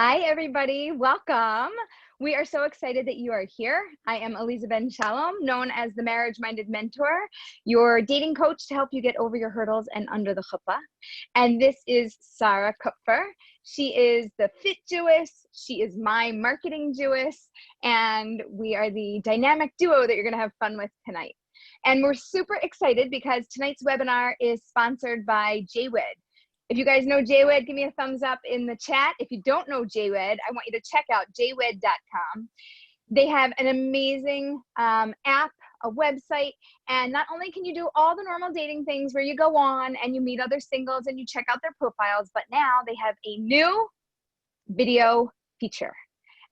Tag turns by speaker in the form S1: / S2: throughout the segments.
S1: Hi, everybody. Welcome. We are so excited that you are here. I am Aleeza Ben Shalom, known as the Marriage-Minded Mentor, your dating coach to help you get over your hurdles and under the chuppah. And this is Sarah Kupfer. She is the fit Jewess. She is my marketing Jewess. And we are the dynamic duo that you're going to have fun with tonight. And we're super excited because tonight's webinar is sponsored by JWed. If you guys know JWed, give me a thumbs up in the chat. If you don't know JWed, I want you to check out jwed.com. They have an amazing app, a website, and not only can you do all the normal dating things where you go on and you meet other singles and you check out their profiles, but now they have a new video feature.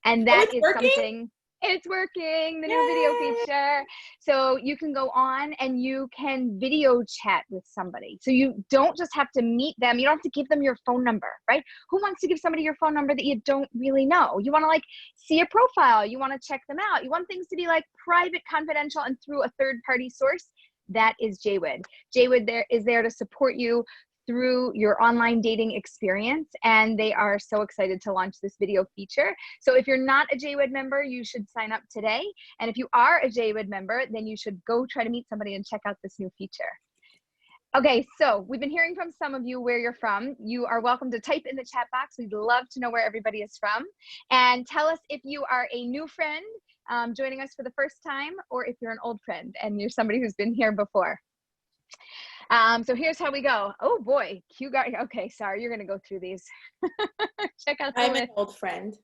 S1: And that is something. It's working, the new video feature. So you can go on and you can video chat with somebody. So you don't just have to meet them. You don't have to give them your phone number, right? Who wants to give somebody your phone number that you don't really know? You want to like see a profile. You want to check them out. You want things to be like private, confidential, and through a third-party source. That is JWed. JWed is there to support you through your online dating experience, and they are so excited to launch this video feature. So if you're not a JWed member, you should sign up today. And if you are a JWed member, then you should go try to meet somebody and check out this new feature. Okay, so we've been hearing from some of you where you're from. You are welcome to type in the chat box. We'd love to know where everybody is from. And tell us if you are a new friend joining us for the first time, or if you're an old friend and you're somebody who's been here before. So here's how we go. Oh boy, Q got, okay, sorry, you're gonna go through these. Check out the
S2: I'm
S1: list.
S2: an old friend.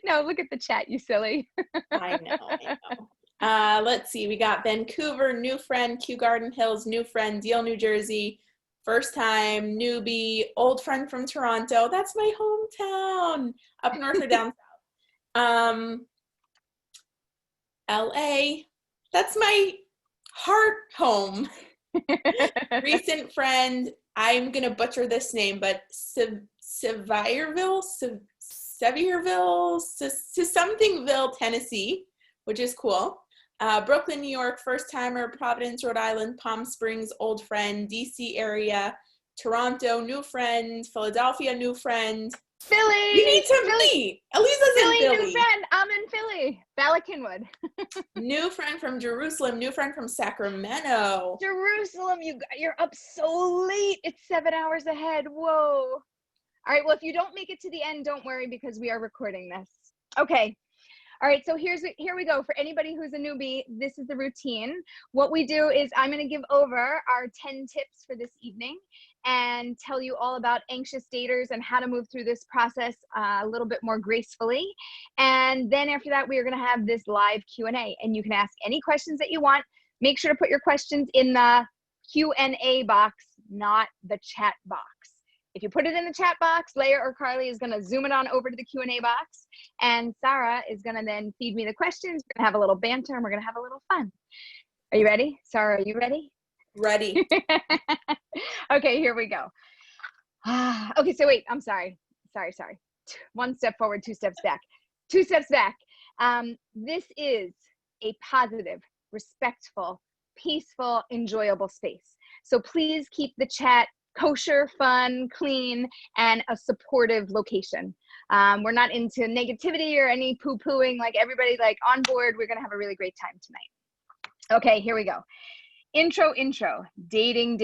S1: No, look at the chat, you silly.
S2: I know. Let's see, we got Vancouver, new friend, Kew Garden Hills, new friend, Deal, New Jersey, first time, newbie, old friend from Toronto. That's my hometown. Up north or down south. LA, that's my heart home. Recent friend, I'm gonna butcher this name, but Sevierville, Somethingville, Tennessee, which is cool. Brooklyn, New York, first timer. Providence, Rhode Island. Palm Springs, old friend. DC area. Toronto, new friend. Philadelphia, new friend.
S1: Philly!
S2: You need to meet! Aleeza's in Philly.
S1: New friend, I'm in Philly. Ballackinwood.
S2: New friend from Jerusalem, new friend from Sacramento.
S1: Jerusalem, you're up so late. It's 7 hours ahead. Whoa. All right, well, if you don't make it to the end, don't worry because we are recording this. Okay. All right, so here we go. For anybody who's a newbie, this is the routine. What we do is I'm going to give over our 10 tips for this evening and tell you all about anxious daters and how to move through this process a little bit more gracefully. And then after that, we are going to have this live Q&A, and you can ask any questions that you want. Make sure to put your questions in the Q&A box, not the chat box. If you put it in the chat box, Leah or Carly is going to zoom it on over to the Q&A box, and Sarah is going to then feed me the questions. We're going to have a little banter, and we're going to have a little fun. Are you ready? Sarah, are you ready?
S2: Ready.
S1: Okay, here we go. Okay, so wait, I'm sorry. Sorry. One step forward, two steps back. Two steps back. This is a positive, respectful, peaceful, enjoyable space. So please keep the chat kosher, fun, clean, and a supportive location. We're not into negativity or any poo-pooing, like everybody like on board. We're gonna have a really great time tonight. Okay, here we go. Intro, dating.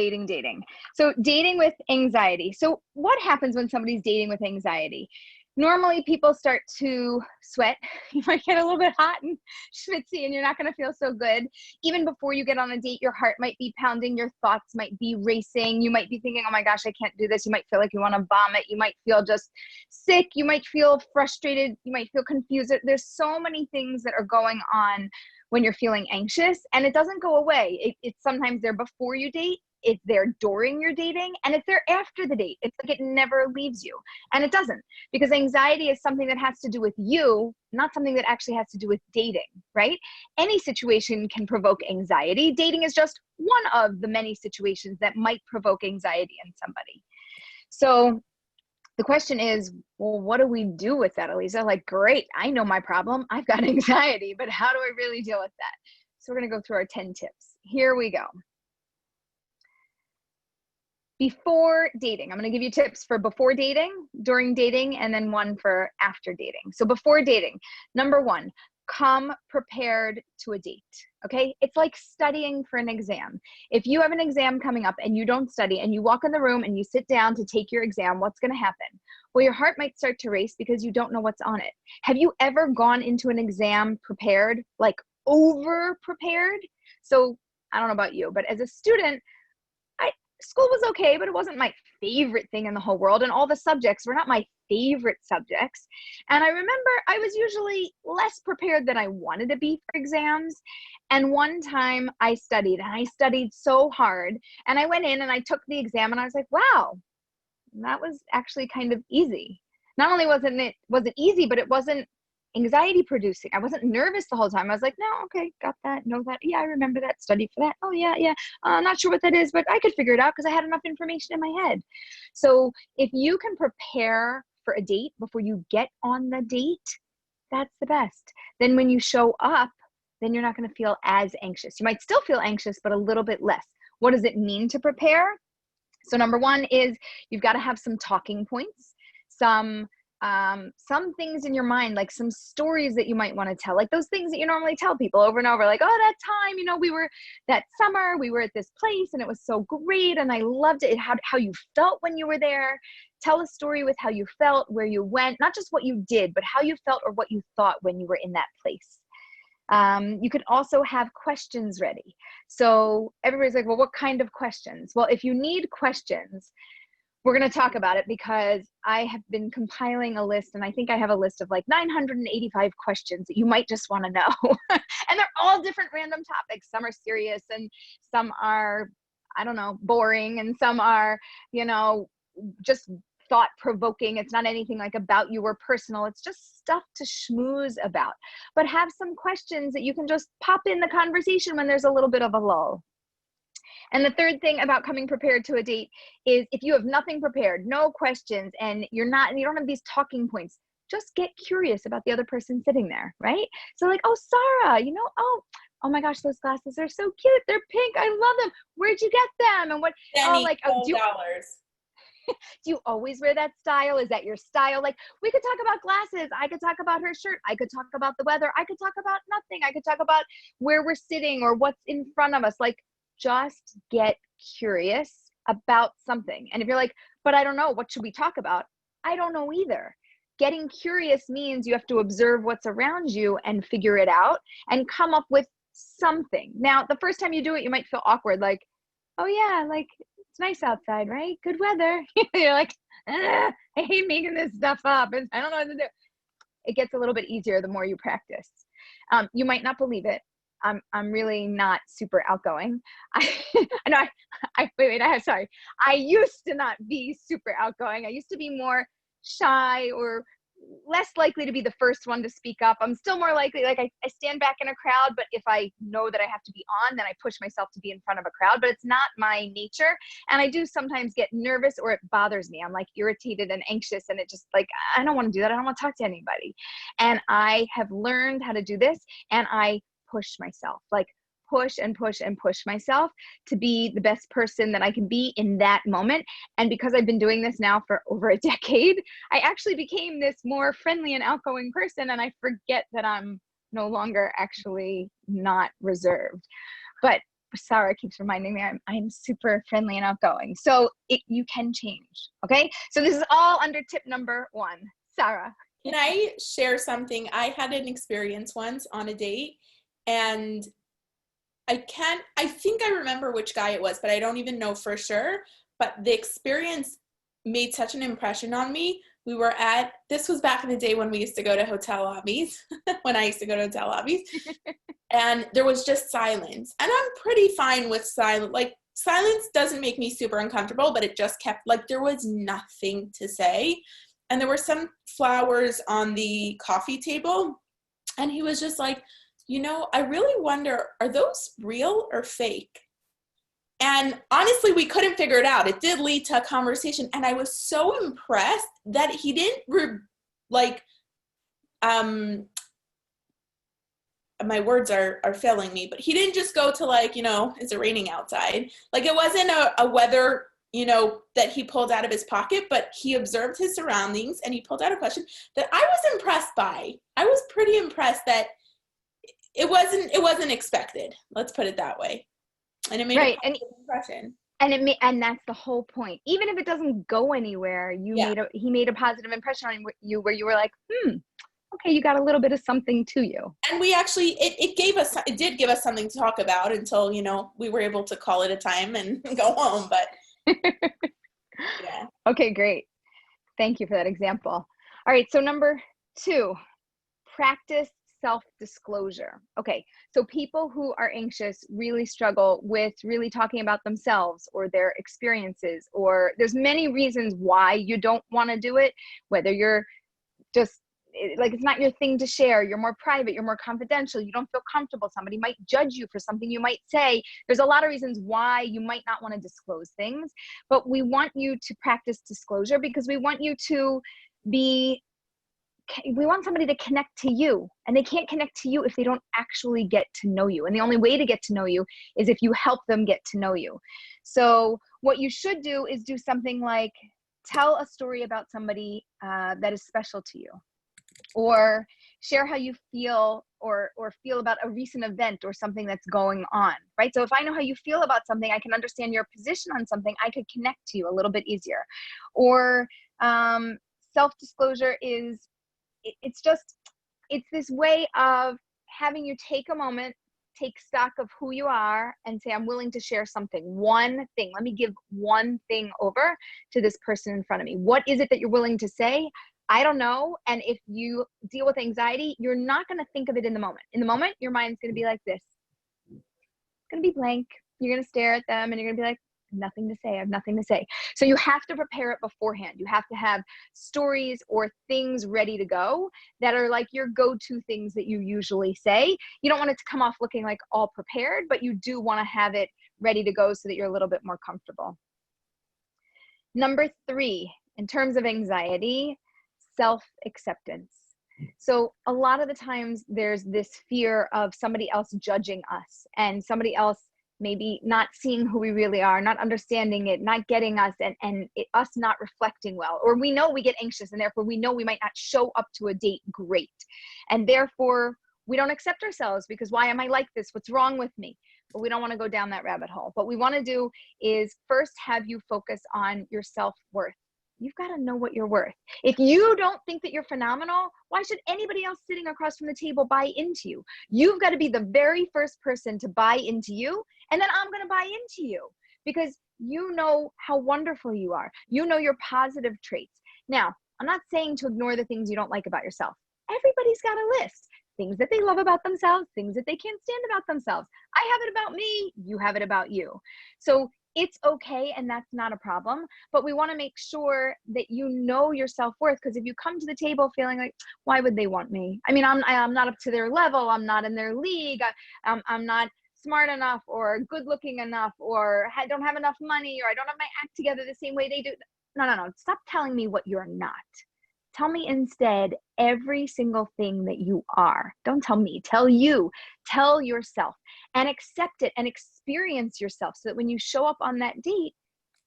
S1: So dating with anxiety. So what happens when somebody's dating with anxiety? Normally people start to sweat. You might get a little bit hot and schwitzy and you're not going to feel so good. Even before you get on a date, your heart might be pounding. Your thoughts might be racing. You might be thinking, oh my gosh, I can't do this. You might feel like you want to vomit. You might feel just sick. You might feel frustrated. You might feel confused. There's so many things that are going on when you're feeling anxious, and it doesn't go away. It's sometimes there before you date, it's there during your dating, and it's there after the date. It's like it never leaves you, and it doesn't, because anxiety is something that has to do with you, not something that actually has to do with dating, right? Any situation can provoke anxiety. Dating is just one of the many situations that might provoke anxiety in somebody. So the question is, well, what do we do with that, Aleeza? Like, great, I know my problem. I've got anxiety, but how do I really deal with that? So we're going to go through our 10 tips. Here we go. Before dating, I'm going to give you tips for before dating, during dating, and then one for after dating. So before dating, number one, come prepared to a date. Okay. It's like studying for an exam. If you have an exam coming up and you don't study and you walk in the room and you sit down to take your exam, what's going to happen? Well, your heart might start to race because you don't know what's on it. Have you ever gone into an exam prepared, like over prepared? So I don't know about you, but as a student, school was okay, but it wasn't my favorite thing in the whole world. And all the subjects were not my favorite subjects. And I remember I was usually less prepared than I wanted to be for exams. And one time I studied, and I studied so hard. And I went in and I took the exam and I was like, wow, that was actually kind of easy. Not only was it easy, but it wasn't anxiety producing. I wasn't nervous the whole time. I was like, no, okay, got that, know that. Yeah, I remember that, study for that. Oh yeah. Not sure what that is, but I could figure it out because I had enough information in my head. So if you can prepare for a date before you get on the date, that's the best. Then when you show up, then you're not going to feel as anxious. You might still feel anxious, but a little bit less. What does it mean to prepare? So number one is you've got to have some talking points, some things in your mind, like some stories that you might want to tell, like those things that you normally tell people over and over, like, oh, that time, that summer, we were at this place and it was so great and I loved it. How you felt when you were there. Tell a story with how you felt, where you went, not just what you did, but how you felt or what you thought when you were in that place. You could also have questions ready. So everybody's like, well, what kind of questions? Well, if you need questions, we're going to talk about it because I have been compiling a list, and I think I have a list of like 985 questions that you might just want to know. And they're all different random topics. Some are serious and some are, I don't know, boring, and some are, just thought provoking. It's not anything like about you or personal. It's just stuff to schmooze about. But have some questions that you can just pop in the conversation when there's a little bit of a lull. And the third thing about coming prepared to a date is if you have nothing prepared, no questions, and you don't have these talking points, just get curious about the other person sitting there, right? So like, oh, Sarah, oh my gosh, those glasses are so cute. They're pink. I love them. Where'd you get them? And what,
S2: $12.
S1: Do you always wear that style? Is that your style? Like, we could talk about glasses. I could talk about her shirt. I could talk about the weather. I could talk about nothing. I could talk about where we're sitting or what's in front of us. Like, just get curious about something. And if you're like, but I don't know, what should we talk about? I don't know either. Getting curious means you have to observe what's around you and figure it out and come up with something. Now, the first time you do it, you might feel awkward. Like, oh yeah, like it's nice outside, right? Good weather. You're like, I hate making this stuff up. I don't know what to do. It gets a little bit easier the more you practice. You might not believe it. I'm really not super outgoing. Sorry. I used to not be super outgoing. I used to be more shy or less likely to be the first one to speak up. I'm still more likely, like I stand back in a crowd, but if I know that I have to be on, then I push myself to be in front of a crowd, but it's not my nature. And I do sometimes get nervous or it bothers me. I'm like irritated and anxious and it just like, I don't want to do that. I don't want to talk to anybody. And I have learned how to do this, and I push myself, like push and push and push myself to be the best person that I can be in that moment. And because I've been doing this now for over a decade, I actually became this more friendly and outgoing person. And I forget that I'm no longer actually not reserved. But Sarah keeps reminding me I'm super friendly and outgoing. So you can change. Okay. So this is all under tip number 1. Sarah.
S2: Can I share something? I had an experience once on a date, and I think I remember which guy it was, but I don't even know for sure. But the experience made such an impression on me. This was back in the day when we used to go to hotel lobbies, when I used to go to hotel lobbies, and there was just silence. And I'm pretty fine with silence. Like, silence doesn't make me super uncomfortable, but it just kept, like, there was nothing to say. And there were some flowers on the coffee table, and he was just like, I really wonder, are those real or fake? And honestly, we couldn't figure it out. It did lead to a conversation. And I was so impressed that he didn't my words are failing me, but he didn't just go to like, is it raining outside? Like, it wasn't a weather you know, that he pulled out of his pocket, but he observed his surroundings and he pulled out a question that I was impressed by. I was pretty impressed that it wasn't expected. Let's put it that way. And it made a positive impression.
S1: And that's the whole point. Even if it doesn't go anywhere, he made a positive impression on you where you were like, okay, you got a little bit of something to you.
S2: And we actually, it did give us something to talk about until, you know, we were able to call it a time and go home. But yeah.
S1: Okay, great. Thank you for that example. All right, so number 2, practice self-disclosure. Okay, so people who are anxious really struggle with really talking about themselves or their experiences, or there's many reasons why you don't want to do it, whether you're just like, it's not your thing to share, you're more private, you're more confidential, you don't feel comfortable, somebody might judge you for something you might say. There's a lot of reasons why you might not want to disclose things, but we want you to practice disclosure because we want somebody to connect to you, and they can't connect to you if they don't actually get to know you. And the only way to get to know you is if you help them get to know you. So what you should do is do something like tell a story about somebody that is special to you, or share how you feel or feel about a recent event or something that's going on, right? So if I know how you feel about something, I can understand your position on something, I could connect to you a little bit easier. Or self-disclosure is, it's this way of having you take a moment, take stock of who you are and say, I'm willing to share something, one thing. Let me give one thing over to this person in front of me. What is it that you're willing to say? I don't know. And if you deal with anxiety, you're not going to think of it in the moment. In the moment, your mind's going to be like this. It's going to be blank. You're going to stare at them and you're going to be like, nothing to say. I have nothing to say. So you have to prepare it beforehand. You have to have stories or things ready to go that are like your go-to things that you usually say. You don't want it to come off looking like all prepared, but you do want to have it ready to go so that you're a little bit more comfortable. Number 3, in terms of anxiety, self-acceptance. So a lot of the times there's this fear of somebody else judging us and somebody else maybe not seeing who we really are, not understanding it, not getting us, and us not reflecting well. Or we know we get anxious and therefore we know we might not show up to a date great. And therefore we don't accept ourselves because why am I like this? What's wrong with me? But we don't want to go down that rabbit hole. What we want to do is first have you focus on your self-worth. You've got to know what you're worth. If you don't think that you're phenomenal, why should anybody else sitting across from the table buy into you? You've got to be the very first person to buy into you, and then I'm going to buy into you because you know how wonderful you are. You know your positive traits. Now, I'm not saying to ignore the things you don't like about yourself. Everybody's got a list. Things that they love about themselves, things that they can't stand about themselves. I have it about me, you have it about you. So it's okay, and that's not a problem, but we want to make sure that you know your self-worth, because if you come to the table feeling like, why would they want me? I mean, I'm not up to their level, I'm not in their league, I'm not smart enough or good looking enough, or I don't have enough money, or I don't have my act together the same way they do. No. Stop telling me what you're not. Tell me instead every single thing that you are. Don't tell me, tell you, tell yourself, and accept it and experience yourself so that when you show up on that date,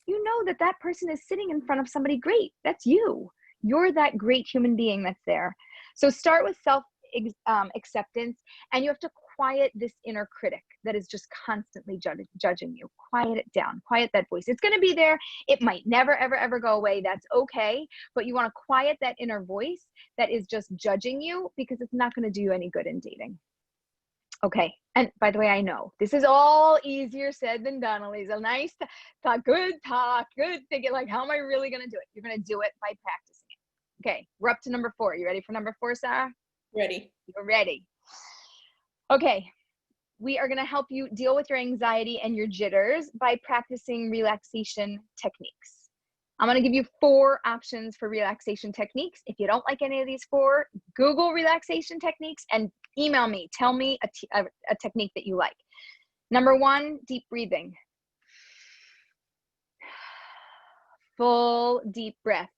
S1: you know that that person is sitting in front of somebody great. That's you. You're that great human being that's there. So start with self-acceptance, and you have to quiet this inner critic that is just constantly judging you. Quiet it down, quiet that voice. It's going to be there. It might never, ever, ever go away. That's okay. But you want to quiet that inner voice that is just judging you, because it's not going to do you any good in dating. Okay. And by the way, I know this is all easier said than done, Aleeza. Nice talk, good thinking. Like, how am I really going to do it? You're going to do it by practicing it. Okay. We're up to number 4. You ready for number 4, Sarah?
S2: Ready.
S1: You're ready. Okay. We are going to help you deal with your anxiety and your jitters by practicing relaxation techniques. I'm going to give you 4 options for relaxation techniques. If you don't like any of these 4, Google relaxation techniques and email me. Tell me a technique that you like. Number 1, deep breathing. Full deep breath.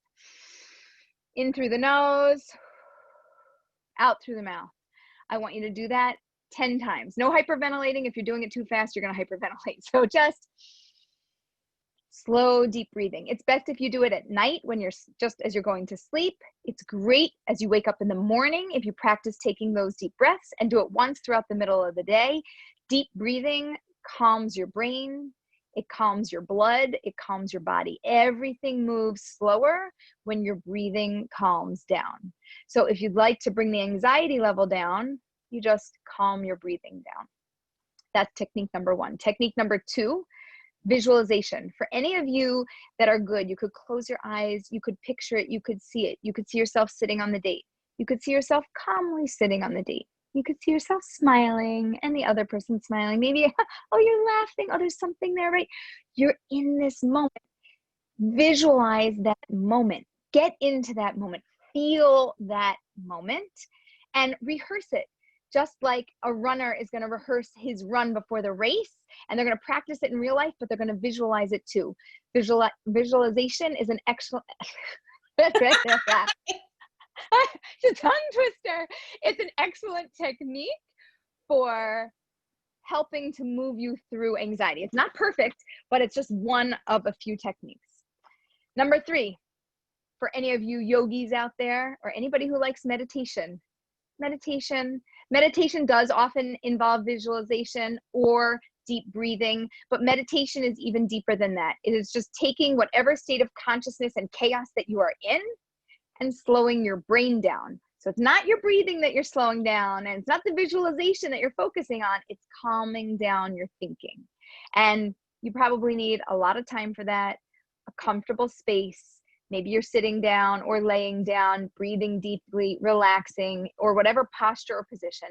S1: In through the nose, out through the mouth. I want you to do that 10 times. No hyperventilating. If you're doing it too fast, you're going to hyperventilate. So just Slow, deep breathing. It's best if you do it at night when you're just as you're going to sleep. It's great as you wake up in the morning if you practice taking those deep breaths, and do it once throughout the middle of the day. Deep breathing calms your brain. It calms your blood. It calms your body. Everything moves slower when your breathing calms down. So if you'd like to bring the anxiety level down, you just calm your breathing down. That's technique number 1. Technique number 2, visualization. For any of you that are good, you could close your eyes, you could picture it, you could see it. You could see yourself sitting on the date. You could see yourself calmly sitting on the date. You could see yourself smiling and the other person smiling. Maybe, oh, you're laughing. Oh, there's something there, right? You're in this moment. Visualize that moment. Get into that moment. Feel that moment and rehearse it. Just like a runner is going to rehearse his run before the race, and they're going to practice it in real life, but they're going to visualize it too. Visualization is an excellent, it's a tongue twister. It's an excellent technique for helping to move you through anxiety. It's not perfect, but it's just one of a few techniques. Number 3, for any of you yogis out there or anybody who likes meditation, meditation does often involve visualization or deep breathing, but meditation is even deeper than that. It is just taking whatever state of consciousness and chaos that you are in and slowing your brain down. So it's not your breathing that you're slowing down, and it's not the visualization that you're focusing on, it's calming down your thinking. And you probably need a lot of time for that, a comfortable space. Maybe you're sitting down or laying down, breathing deeply, relaxing, or whatever posture or position,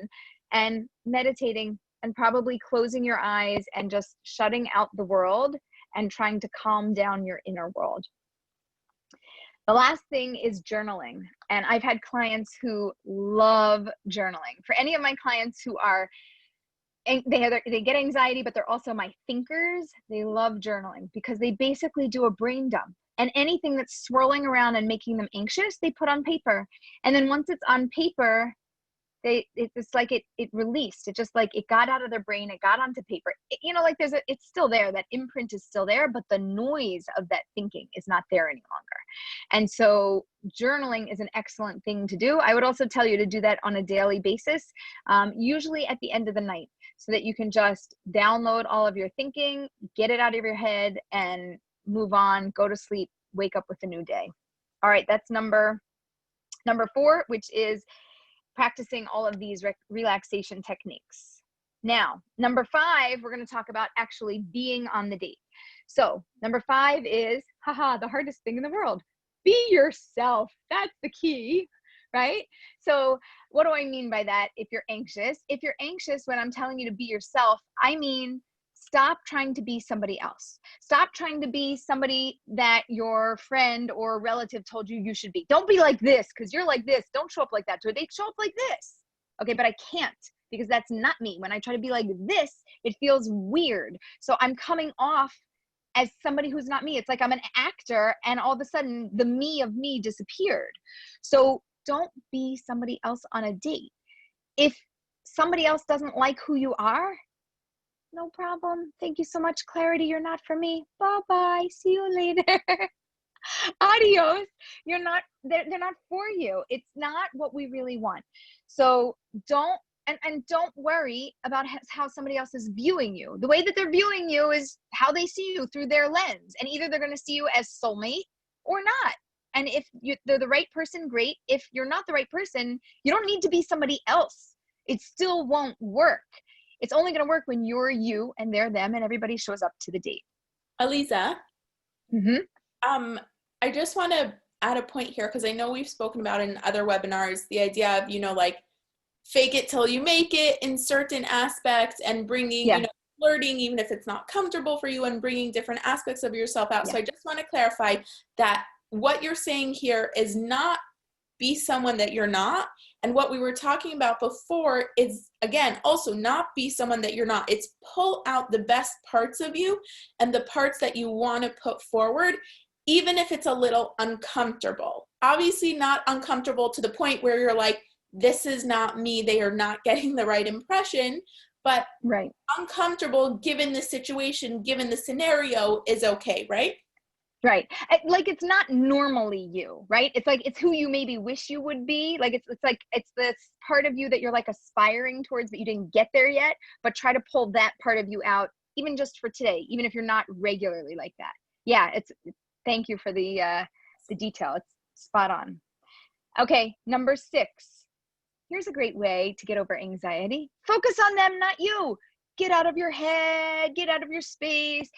S1: and meditating, and probably closing your eyes and just shutting out the world and trying to calm down your inner world. The last thing is journaling. And I've had clients who love journaling. For any of my clients who are, they get anxiety, but they're also my thinkers, they love journaling because they basically do a brain dump. And anything that's swirling around and making them anxious, they put on paper. And then once it's on paper, it's like it released. It just like it got out of their brain, it got onto paper. Like it's still there. That imprint is still there, but the noise of that thinking is not there any longer. And so journaling is an excellent thing to do. I would also tell you to do that on a daily basis, usually at the end of the night, so that you can just download all of your thinking, get it out of your head, and move on, go to sleep, wake up with a new day. All right, that's number 4, which is practicing all of these relaxation techniques. Now, number 5, we're going to talk about actually being on the date. So number 5 is, the hardest thing in the world. Be yourself. That's the key, right? So what do I mean by that? If you're anxious, when I'm telling you to be yourself, I mean, stop trying to be somebody else. Stop trying to be somebody that your friend or relative told you should be. Don't be like this because you're like this. Don't show up like that. They show up like this. Okay, but I can't because that's not me. When I try to be like this, it feels weird. So I'm coming off as somebody who's not me. It's like I'm an actor and all of a sudden the me of me disappeared. So don't be somebody else on a date. If somebody else doesn't like who you are, no problem. Thank you so much, Clarity. You're not for me. Bye-bye. See you later. Adios. They're not for you. It's not what we really want. So don't worry about how somebody else is viewing you. The way that they're viewing you is how they see you through their lens. And either they're going to see you as soulmate or not. And if they're the right person, great. If you're not the right person, you don't need to be somebody else. It still won't work. It's only going to work when you're you and they're them and everybody shows up to the date.
S2: Aleeza,
S1: Mm-hmm.
S2: I just want to add a point here because I know we've spoken about in other webinars the idea of, like fake it till you make it in certain aspects and bringing, flirting, even if it's not comfortable for you, and bringing different aspects of yourself out. Yeah. So I just want to clarify that what you're saying here is not be someone that you're not. And what we were talking about before is, again, also not be someone that you're not. It's pull out the best parts of you and the parts that you want to put forward, even if it's a little uncomfortable. Obviously not uncomfortable to the point where you're like, this is not me, they are not getting the right impression, but
S1: right.
S2: uncomfortable given the situation, given the scenario is okay, right?
S1: Right. Like, it's not normally you, right? It's like, it's who you maybe wish you would be. Like, it's like, it's this part of you that you're like aspiring towards, but you didn't get there yet, but try to pull that part of you out, even just for today, even if you're not regularly like that. Yeah. Thank you for the detail. It's spot on. Okay. Number 6. Here's a great way to get over anxiety. Focus on them, not you. Get out of your head, get out of your space.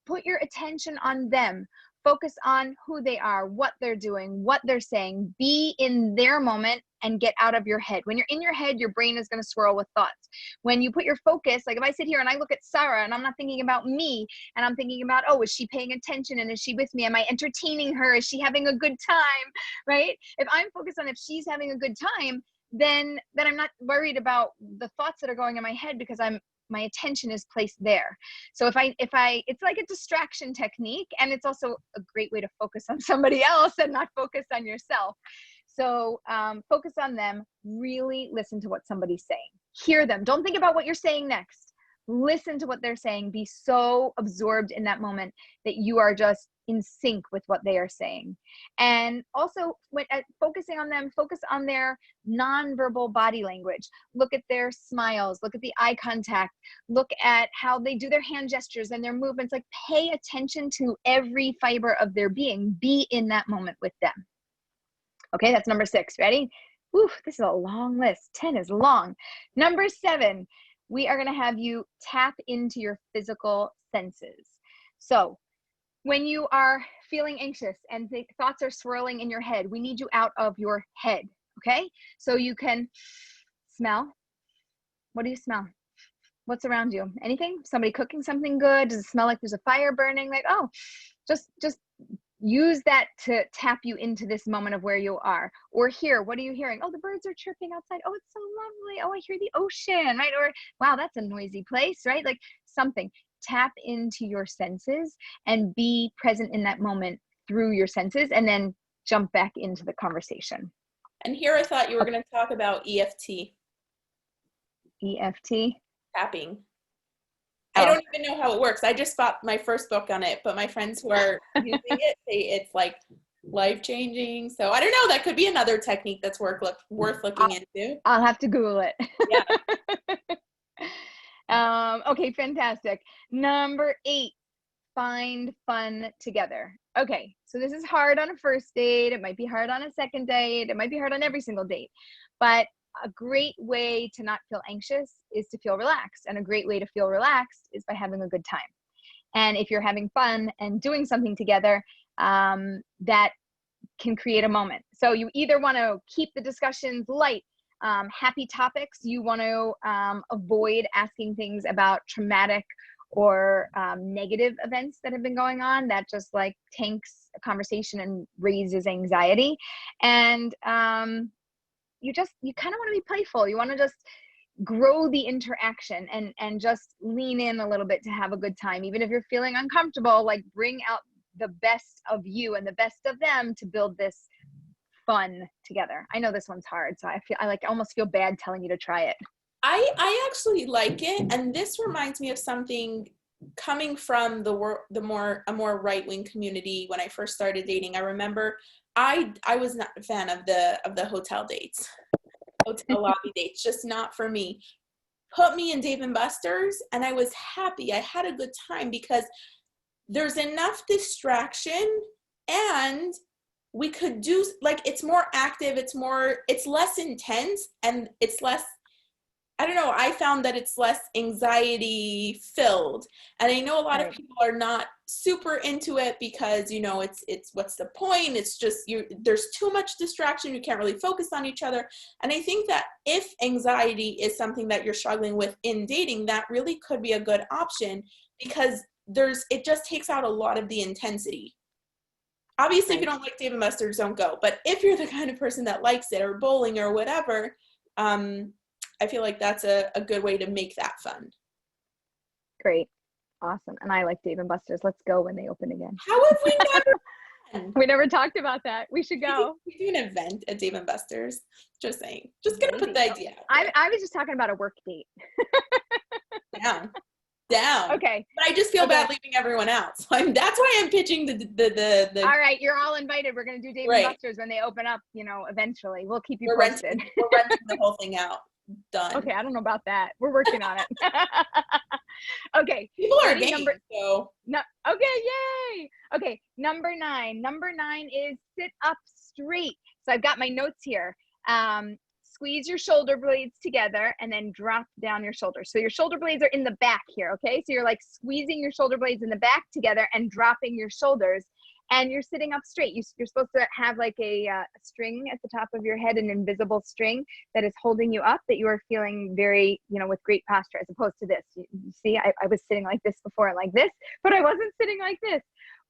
S1: Put your attention on them. Focus on who they are, what they're doing, what they're saying. Be in their moment and get out of your head. When you're in your head, your brain is going to swirl with thoughts. When you put your focus, like if I sit here and I look at Sarah and I'm not thinking about me, and I'm thinking about, oh, is she paying attention? And is she with me? Am I entertaining her? Is she having a good time? Right? If I'm focused on if she's having a good time, then I'm not worried about the thoughts that are going in my head, because my attention is placed there. So if I, it's like a distraction technique, and it's also a great way to focus on somebody else and not focus on yourself. So focus on them, really listen to what somebody's saying, hear them. Don't think about what you're saying next. Listen to what they're saying. Be so absorbed in that moment that you are just in sync with what they are saying. And also, when focusing on them, focus on their nonverbal body language. Look at their smiles, look at the eye contact, look at how they do their hand gestures and their movements. Like, pay attention to every fiber of their being. Be in that moment with them. Okay, that's number 6. Ready? Ooh, this is a long list. 10 is long. Number 7, we are going to have you tap into your physical senses. So when you are feeling anxious and the thoughts are swirling in your head, we need you out of your head, okay? So you can smell. What do you smell? What's around you? Anything? Somebody cooking something good? Does it smell like there's a fire burning? Like, oh, just use that to tap you into this moment of where you are. Or hear, what are you hearing? Oh, the birds are chirping outside. Oh, it's so lovely. Oh, I hear the ocean, right? Or, wow, that's a noisy place, right? Like, something. Tap into your senses and be present in that moment through your senses, and then jump back into the conversation.
S2: And here I thought you were going to talk about EFT.
S1: EFT?
S2: Tapping.
S1: Oh.
S2: I don't even know how it works. I just bought my first book on it, but my friends who are using it say it's like life-changing. So I don't know. That could be another technique that's worth looking into.
S1: I'll have to Google it.
S2: Yeah.
S1: Okay, fantastic. Number 8, find fun together. Okay, so this is hard on a first date. It might be hard on a second date. It might be hard on every single date. But a great way to not feel anxious is to feel relaxed. And a great way to feel relaxed is by having a good time. And if you're having fun and doing something together, that can create a moment. So you either want to keep the discussions light, happy topics. You want to avoid asking things about traumatic or negative events that have been going on. That just like tanks a conversation and raises anxiety. And you kind of want to be playful. You want to just grow the interaction and just lean in a little bit to have a good time. Even if you're feeling uncomfortable, like, bring out the best of you and the best of them to build this fun together. I know this one's hard, so I almost feel bad telling you to try it.
S2: I actually like it, and this reminds me of something coming from a more right-wing community. When I first started dating, I remember I was not a fan of the hotel dates, hotel lobby dates, just not for me. Put me in Dave & Buster's, and I was happy. I had a good time because there's enough distraction, and we could do, like, it's more active, it's less intense, and it's less, I don't know, I found that it's less anxiety filled. And I know a lot of people are not super into it because, you know, it's what's the point? It's just, there's too much distraction. You can't really focus on each other. And I think that if anxiety is something that you're struggling with in dating, that really could be a good option, because it just takes out a lot of the intensity. Obviously, if you don't like Dave & Buster's, don't go. But if you're the kind of person that likes it, or bowling or whatever, I feel like that's a good way to make that fun.
S1: Great. Awesome. And I like Dave & Buster's. Let's go when they open again.
S2: How have we never done?
S1: We never talked about that. We should go.
S2: We do an event at Dave & Buster's. Just saying. Just going to put the idea out there.
S1: I was just talking about a work date.
S2: Down.
S1: Okay.
S2: But I just feel bad leaving everyone out. So that's why I'm pitching the
S1: All right, you're all invited. We're going to do Dave and Buster's when they open up, eventually. We'll keep you posted.
S2: We're renting the whole thing out. Done.
S1: Okay, I don't know about that. We're working on it. Okay.
S2: People are game, so.
S1: No, okay, yay. Okay, number 9. Number 9 is sit up straight. So I've got my notes here. Squeeze your shoulder blades together and then drop down your shoulders. So your shoulder blades are in the back here, okay? So you're like squeezing your shoulder blades in the back together and dropping your shoulders. And you're sitting up straight. You're supposed to have like a string at the top of your head, an invisible string that is holding you up, that you are feeling very, with great posture, as opposed to this. You see, I was sitting like this before, like this, but I wasn't sitting like this.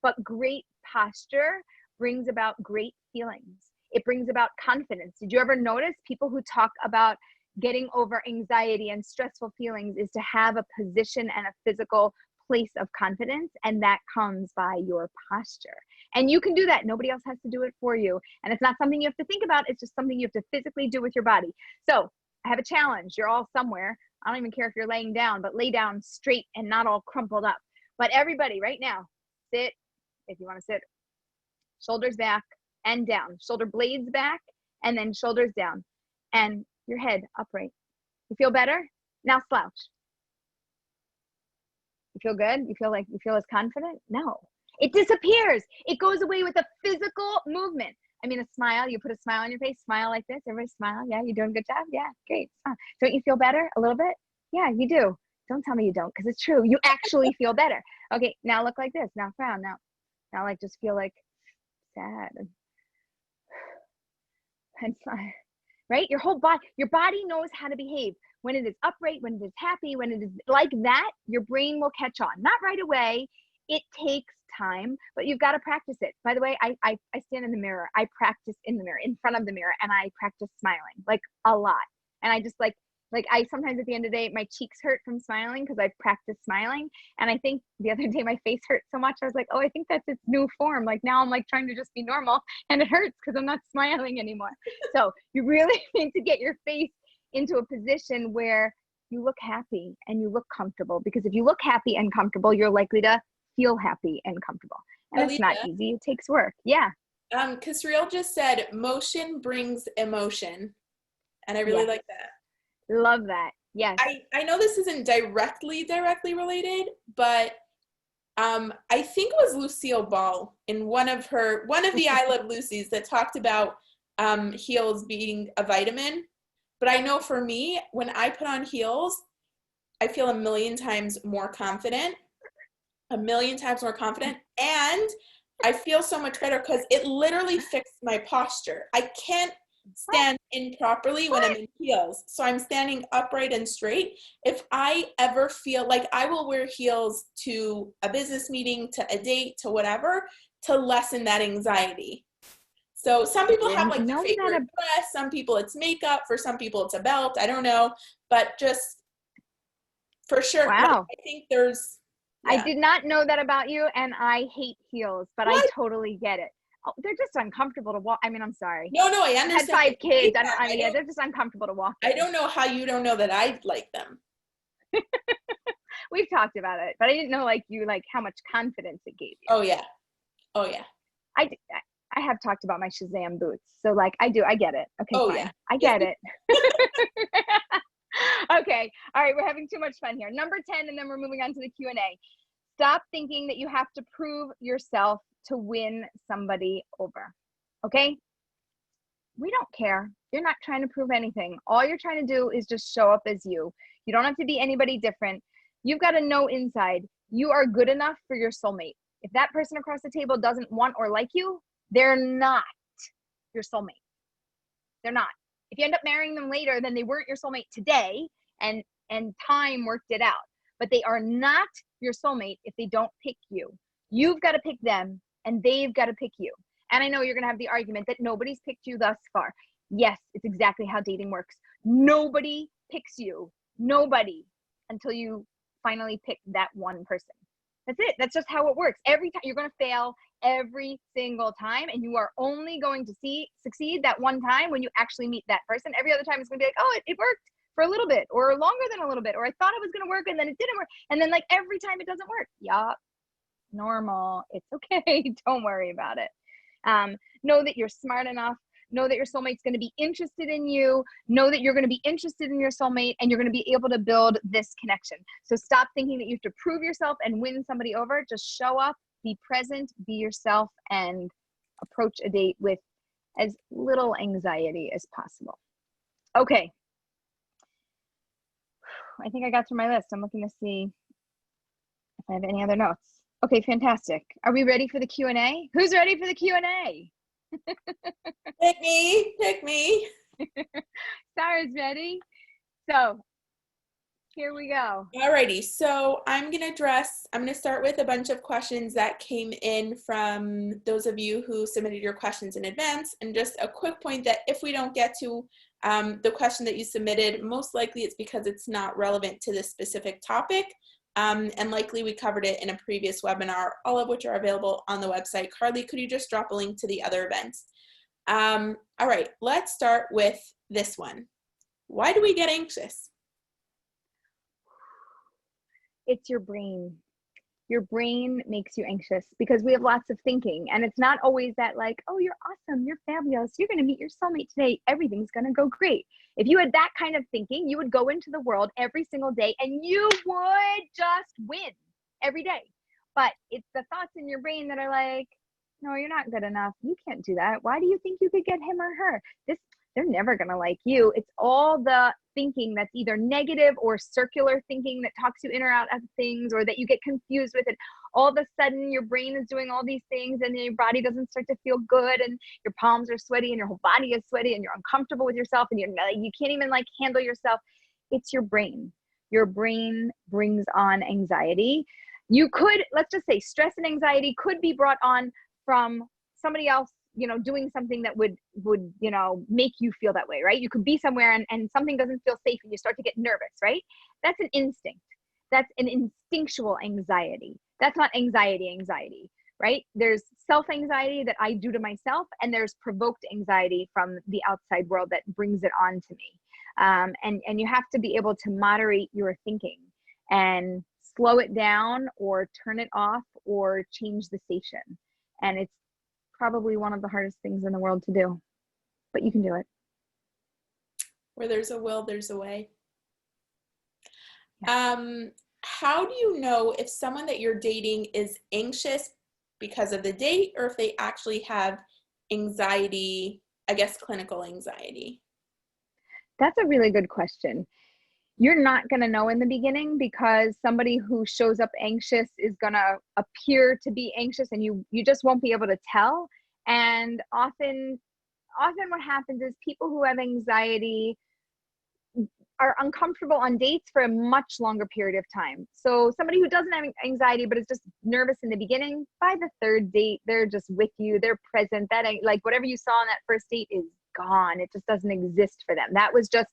S1: But great posture brings about great feelings. It brings about confidence. Did you ever notice people who talk about getting over anxiety and stressful feelings is to have a position and a physical place of confidence, and that comes by your posture. And you can do that. Nobody else has to do it for you. And it's not something you have to think about. It's just something you have to physically do with your body. So I have a challenge. You're all somewhere. I don't even care if you're laying down, but lay down straight and not all crumpled up. But everybody right now, sit if you want to sit. Shoulders back and down. Shoulder blades back and then shoulders down. And your head upright. You feel better? Now slouch. You feel good? You feel as confident? No. It disappears. It goes away with a physical movement. I mean, a smile. You put a smile on your face. Smile like this. Everybody smile. Yeah, you're doing a good job. Yeah, great. Don't you feel better a little bit? Yeah, you do. Don't tell me you don't, because it's true. You actually feel better. Okay, now look like this. Now frown. Now like just feel like sad and smile. Right? Your body knows how to behave. When it is upright, when it is happy, when it is like that, your brain will catch on. Not right away. It takes time, but you've got to practice it. By the way, I stand in the mirror. I practice in the mirror, in front of the mirror, and I practice smiling, like a lot. And I just like I sometimes at the end of the day, my cheeks hurt from smiling because I've practiced smiling. And I think the other day my face hurt so much. I was like, oh, I think that's its new form. Like now I'm like trying to just be normal and it hurts because I'm not smiling anymore. So you really need to get your face into a position where you look happy and you look comfortable, because if you look happy and comfortable, you're likely to feel happy and comfortable. And Aleeza, it's not easy. It takes work. Yeah.
S2: Cerebral just said motion brings emotion. And I really like that.
S1: Love that. Yes.
S2: I know this isn't directly related, but I think it was Lucille Ball in one of the I Love Lucy's that talked about heels being a vitamin. But I know for me, when I put on heels, I feel a million times more confident. And I feel so much better because it literally fixed my posture. I can't stand in properly when I'm in heels. So I'm standing upright and straight. If I ever feel like, I will wear heels to a business meeting, to a date, to whatever, to lessen that anxiety. So some people have like their favorite dress, some people it's makeup, for some people it's a belt, I don't know, but just for sure.
S1: Wow.
S2: I think there's,
S1: I did not know that about you, and I hate heels, but I totally get it. Oh, they're just uncomfortable to walk. I mean, I'm sorry.
S2: No, I understand.
S1: I had 5 kids. They're just uncomfortable to walk.
S2: I don't know how you don't know that I like them.
S1: We've talked about it, but I didn't know how much confidence it gave you.
S2: Oh yeah.
S1: I have talked about my Shazam boots. So I get it. Okay, fine. Yeah. I get it. Okay. All right. We're having too much fun here. Number 10, and then we're moving on to the Q&A. Stop thinking that you have to prove yourself to win somebody over. Okay? We don't care. You're not trying to prove anything. All you're trying to do is just show up as you. You don't have to be anybody different. You've got to know inside you are good enough for your soulmate. If that person across the table doesn't want or like you, they're not your soulmate. They're not. If you end up marrying them later, then they weren't your soulmate today, and time worked it out. But they are not your soulmate if they don't pick you. You've got to pick them, and they've got to pick you. And I know you're going to have the argument that nobody's picked you thus far. Yes, it's exactly how dating works. Nobody picks you. Nobody, until you finally pick that one person. That's it. That's just how it works. Every time you're going to fail every single time, and you are only going to succeed that one time when you actually meet that person. Every other time it's going to be like, oh, it worked. for a little bit or longer than a little bit, or I thought it was going to work and then it didn't work. And then like every time it doesn't work. Yup. Normal. It's okay. Don't worry about it. Know that you're smart enough. Know that your soulmate's going to be interested in you. Know that you're going to be interested in your soulmate, and you're going to be able to build this connection. So stop thinking that you have to prove yourself and win somebody over. Just show up, be present, be yourself, and approach a date with as little anxiety as possible. Okay. I think I got through my list. I'm looking to see if I have any other notes. Okay, fantastic. Are we ready for the Q&A? Who's ready for the Q&A?
S2: Pick me.
S1: Sarah's ready. So here we go.
S2: Alrighty, so I'm going to start with a bunch of questions that came in from those of you who submitted your questions in advance. And just a quick point that if we don't get to the question that you submitted, most likely it's because it's not relevant to this specific topic. And likely we covered it in a previous webinar, all of which are available on the website. Carly, could you just drop a link to the other events? All right, let's start with this one. Why do we get anxious?
S1: It's your brain. Your brain makes you anxious because we have lots of thinking, and it's not always that like, oh, you're awesome, you're fabulous, you're going to meet your soulmate today, everything's going to go great. If you had that kind of thinking, you would go into the world every single day and you would just win every day. But it's the thoughts in your brain that are like, no, you're not good enough, you can't do that, why do you think you could get him or her? They're never going to like you. It's all the thinking that's either negative or circular thinking that talks you in or out of things, or that you get confused with it. All of a sudden your brain is doing all these things and your body doesn't start to feel good, and your palms are sweaty and your whole body is sweaty and you're uncomfortable with yourself and you can't even like handle yourself. It's your brain. Your brain brings on anxiety. You could, let's just say stress and anxiety could be brought on from somebody else, doing something that would, make you feel that way, right? You could be somewhere and something doesn't feel safe and you start to get nervous, right? That's an instinct. That's an instinctual anxiety. That's not anxiety, right? There's self-anxiety that I do to myself, and there's provoked anxiety from the outside world that brings it on to me. And you have to be able to moderate your thinking and slow it down or turn it off or change the station. And it's probably one of the hardest things in the world to do, but you can do it.
S2: Where there's a will, there's a way. How do you know if someone that you're dating is anxious because of the date, or if they actually have anxiety, I guess clinical anxiety?
S1: That's a really good question. You're not going to know in the beginning, because somebody who shows up anxious is going to appear to be anxious, and you just won't be able to tell. And often what happens is people who have anxiety are uncomfortable on dates for a much longer period of time. So somebody who doesn't have anxiety but is just nervous in the beginning, by the third date, they're just with you, they're present. That, like, whatever you saw on that first date is gone. It just doesn't exist for them. That was just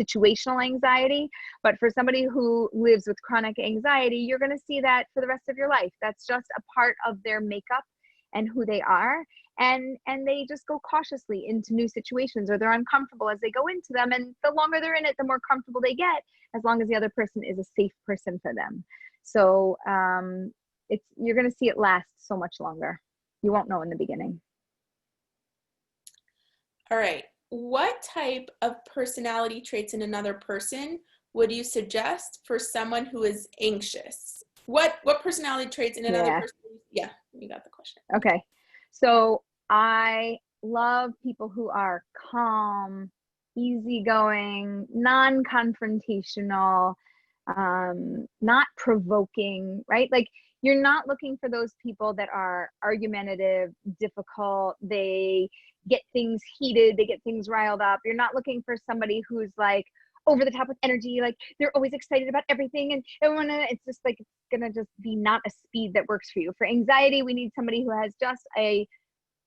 S1: situational anxiety. But for somebody who lives with chronic anxiety, you're going to see that for the rest of your life. That's just a part of their makeup and who they are. And they just go cautiously into new situations, or they're uncomfortable as they go into them. And the longer they're in it, the more comfortable they get, as long as the other person is a safe person for them. So you're going to see it last so much longer. You won't know in the beginning.
S2: All right. What type of personality traits in another person would you suggest for someone who is anxious? What personality traits in another person? Yeah, you got the question.
S1: Okay. So I love people who are calm, easygoing, non-confrontational, not provoking, right? Like, you're not looking for those people that are argumentative, difficult, they get things heated, they get things riled up. You're not looking for somebody who's like over the top with energy, like they're always excited about everything, and it's just like, it's gonna just be not a speed that works for you. For anxiety, we need somebody who has just a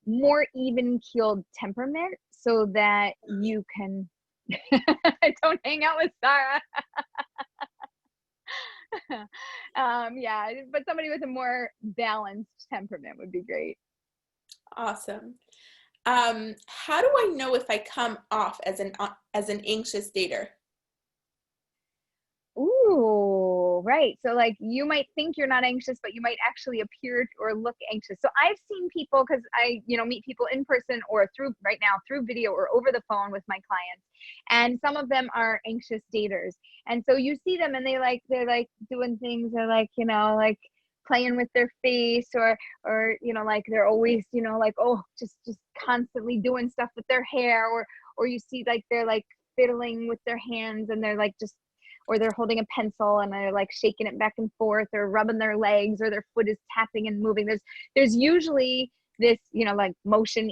S1: more even-keeled temperament, so that you can don't hang out with Sarah. Yeah, but somebody with a more balanced temperament would be great.
S2: Awesome. How do I know if I come off as an anxious dater?
S1: right. So like you might think you're not anxious, but you might actually appear or look anxious. So I've seen people, because I, meet people in person or through video or over the phone with my clients. And some of them are anxious daters. And so you see them and they're like doing things, they're like, like playing with their face or like they're always, like, oh, just constantly doing stuff with their hair, or you see like they're like fiddling with their hands and they're like or they're holding a pencil and they're like shaking it back and forth or rubbing their legs or their foot is tapping and moving. There's usually this, like emotion,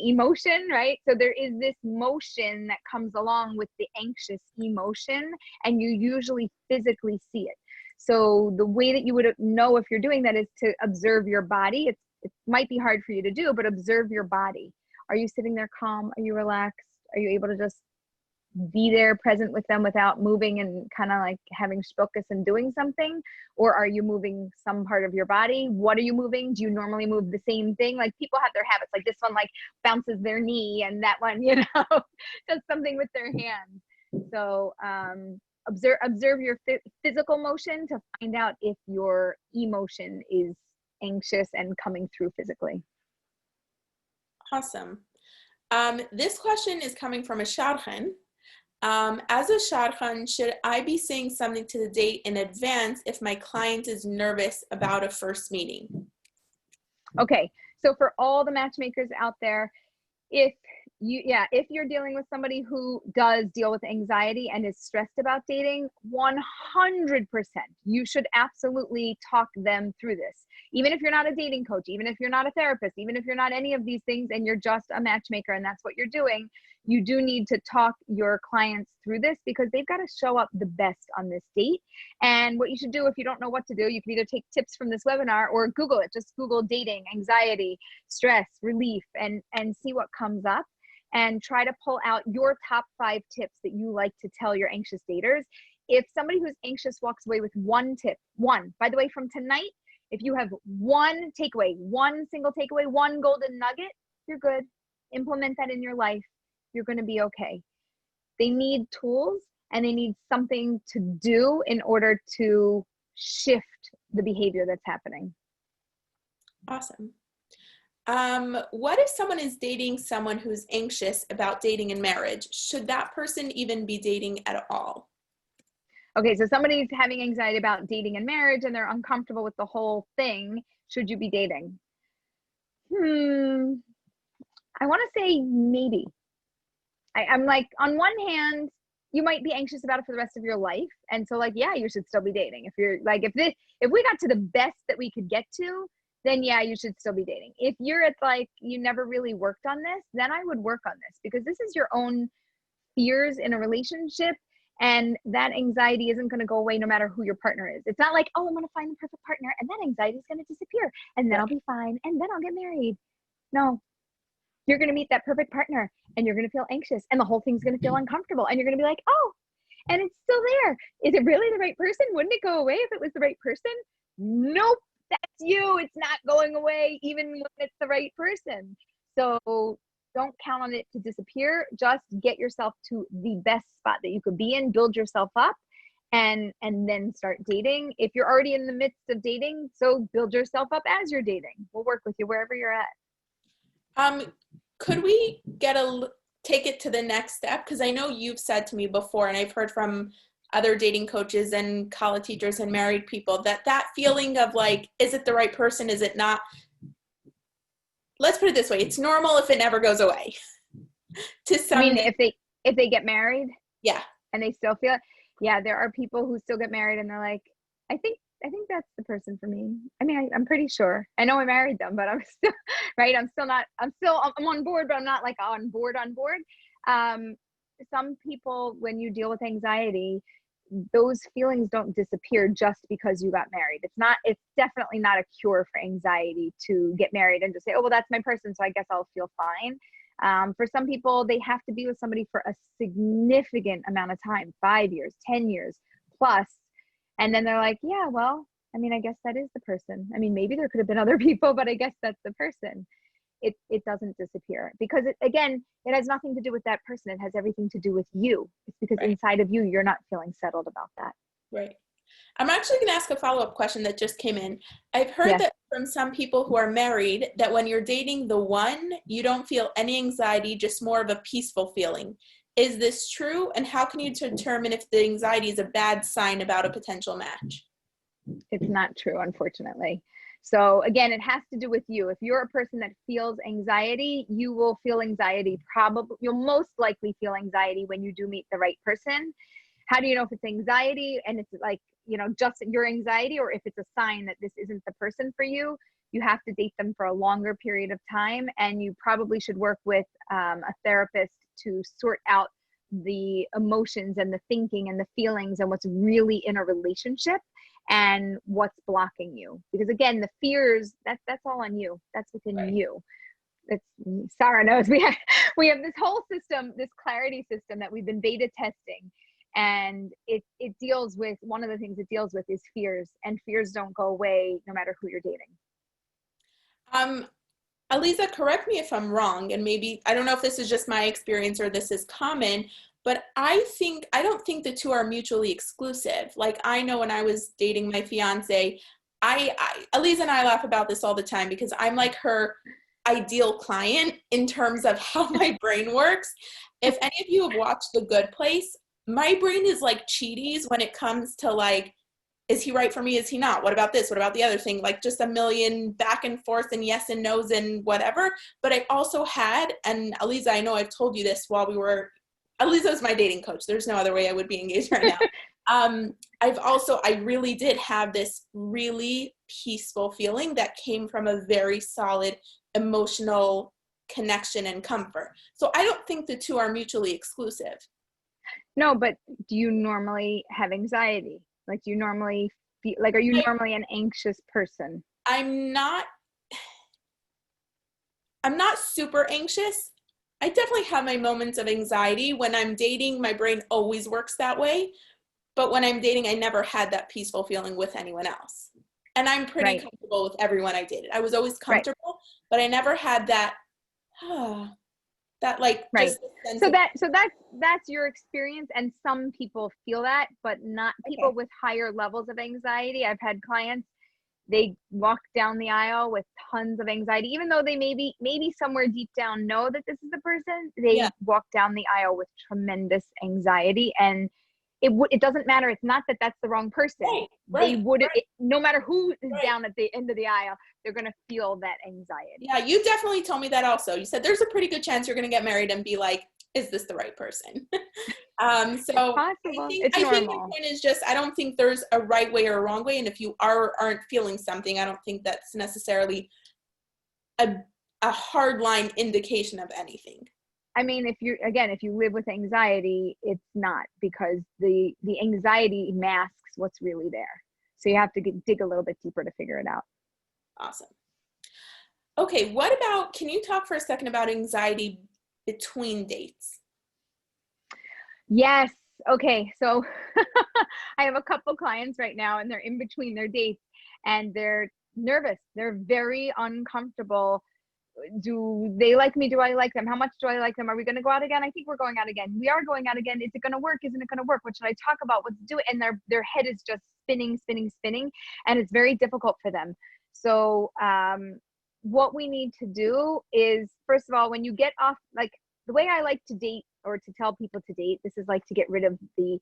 S1: right? So there is this motion that comes along with the anxious emotion, and you usually physically see it. So the way that you would know if you're doing that is to observe your body. It might be hard for you to do, but observe your body. Are you sitting there calm? Are you relaxed? Are you able to just be there present with them without moving and kind of like having focus and doing something? Or are you moving some part of your body? What are you moving? Do you normally move the same thing? Like people have their habits, like this one like bounces their knee and that one, does something with their hands. So observe your physical motion to find out if your emotion is anxious and coming through physically.
S2: Awesome. This question is coming from a shadchan. As a shadchan, should I be saying something to the date in advance if my client is nervous about a first meeting?
S1: Okay, so for all the matchmakers out there, if you're dealing with somebody who does deal with anxiety and is stressed about dating, 100%, you should absolutely talk them through this. Even if you're not a dating coach, even if you're not a therapist, even if you're not any of these things and you're just a matchmaker and that's what you're doing, you do need to talk your clients through this because they've got to show up the best on this date. And what you should do if you don't know what to do, you can either take tips from this webinar or Google it. Just Google dating, anxiety, stress, relief, and see what comes up. And try to pull out your top 5 tips that you like to tell your anxious daters. If somebody who's anxious walks away with one tip, by the way, from tonight, if you have one takeaway, one single takeaway, one golden nugget, you're good. Implement that in your life. You're going to be okay. They need tools and they need something to do in order to shift the behavior that's happening.
S2: Awesome. What if someone is dating someone who's anxious about dating and marriage? Should that person even be dating at all?
S1: Okay, so somebody's having anxiety about dating and marriage and they're uncomfortable with the whole thing. Should you be dating? I want to say maybe. I'm like, on one hand, you might be anxious about it for the rest of your life. And so like, yeah, you should still be dating. If you're like, if we got to the best that we could get to, then yeah, you should still be dating. If you're at like, you never really worked on this, then I would work on this because this is your own fears in a relationship. And that anxiety isn't going to go away no matter who your partner is. It's not like, oh, I'm going to find the perfect partner and that anxiety is going to disappear and then I'll be fine and then I'll get married. No, you're going to meet that perfect partner and you're going to feel anxious and the whole thing's going to feel uncomfortable and you're going to be like, oh, and it's still there. Is it really the right person? Wouldn't it go away if it was the right person? Nope, that's you. It's not going away even when it's the right person. So don't count on it to disappear. Just get yourself to the best spot that you could be in, build yourself up, and then start dating. If you're already in the midst of dating, so build yourself up as you're dating. We'll work with you wherever you're at.
S2: Could we take it to the next step? Because I know you've said to me before, and I've heard from other dating coaches and college teachers and married people that feeling of like, is it the right person? Is it not? Let's put it this way. It's normal if it never goes away.
S1: I mean, if they get married?
S2: Yeah.
S1: And they still feel it? Yeah, there are people who still get married and they're like, I think that's the person for me. I mean, I'm pretty sure. I know I married them, but I'm still, right? I'm on board, but I'm not like on board. Some people, when you deal with anxiety, those feelings don't disappear just because you got married. It's definitely not a cure for anxiety to get married and just say, oh, well, that's my person, so I guess I'll feel fine. For some people, they have to be with somebody for a significant amount of time, 5 years, 10 years plus. And then they're like, yeah, well, I mean, I guess that is the person. I mean, maybe there could have been other people, but I guess that's the person. It doesn't disappear because it has nothing to do with that person. It has everything to do with you. It's because inside of you, you're not feeling settled about that.
S2: Right. I'm actually going to ask a follow-up question that just came in. I've heard
S1: Yes.
S2: that from some people who are married that when you're dating the one, you don't feel any anxiety, just more of a peaceful feeling. Is this true? And how can you determine if the anxiety is a bad sign about a potential match?
S1: It's not true, unfortunately. So again, it has to do with you. If you're a person that feels anxiety, you will feel anxiety. Probably, you'll most likely feel anxiety when you do meet the right person. How do you know if it's anxiety and it's like, you know, just your anxiety, or if it's a sign that this isn't the person for you? You have to date them for a longer period of time, and you probably should work with a therapist to sort out the emotions and the thinking and the feelings and what's really in a relationship and what's blocking you. Because again, the fears, that's all on you. That's within
S2: Right.
S1: you. It's, Sarah knows we have this whole system, this clarity system that we've been beta testing, and it deals with, one of the things it deals with is fears, and fears don't go away no matter who you're dating.
S2: Aleeza, correct me if I'm wrong, and maybe, I don't know if this is just my experience or this is common, but I don't think the two are mutually exclusive. Like, I know when I was dating my fiance, Aleeza and I laugh about this all the time because I'm like her ideal client in terms of how my brain works. If any of you have watched The Good Place, my brain is like Cheaties when it comes to like, is he right for me? Is he not? What about this? What about the other thing? Like just a million back and forth and yes and no's and whatever. But I also had, and Aleeza, I know I've told you this while Aleeza is my dating coach. There's no other way I would be engaged right now. I really did have this really peaceful feeling that came from a very solid emotional connection and comfort. So I don't think the two are mutually exclusive.
S1: No, but do you normally have anxiety? Like, do you normally feel like, are you normally an anxious person?
S2: I'm not super anxious. I definitely have my moments of anxiety. When I'm dating, my brain always works that way. But when I'm dating, I never had that peaceful feeling with anyone else. And I'm pretty comfortable with everyone I dated. I was always comfortable, but I never had that, that like, just sense
S1: so that's your experience, and some people feel that, but not people with higher levels of anxiety. I've had clients, they walk down the aisle with tons of anxiety, even though they maybe somewhere deep down know that this is the person. They walk down the aisle with tremendous anxiety, and it doesn't matter. It's not that that's the wrong person. They would, no matter who is down at the end of the aisle, they're going to feel that anxiety.
S2: Yeah, you definitely told me that also. You said there's a pretty good chance you're going to get married and be like, is this the right person? So I think the point is just, I don't think there's a right way or a wrong way. And if you aren't feeling something, I don't think that's necessarily a hard line indication of anything.
S1: I mean, if you live with anxiety, it's not, because the anxiety masks what's really there. So you have to dig a little bit deeper to figure it out.
S2: Awesome. Okay, can you talk for a second about anxiety between dates?
S1: Yes. Okay. So I have a couple clients right now, and they're in between their dates, and they're nervous. They're very uncomfortable. Do they like me? Do I like them? How much do I like them? Are we going to go out again? I think we're going out again. We are going out again. Is it going to work? Isn't it going to work? What should I talk about? What to do? And their head is just spinning, and it's very difficult for them. So what we need to do is, first of all, when you get off, like the way I like to date, or to tell people to date, this is like to get rid of the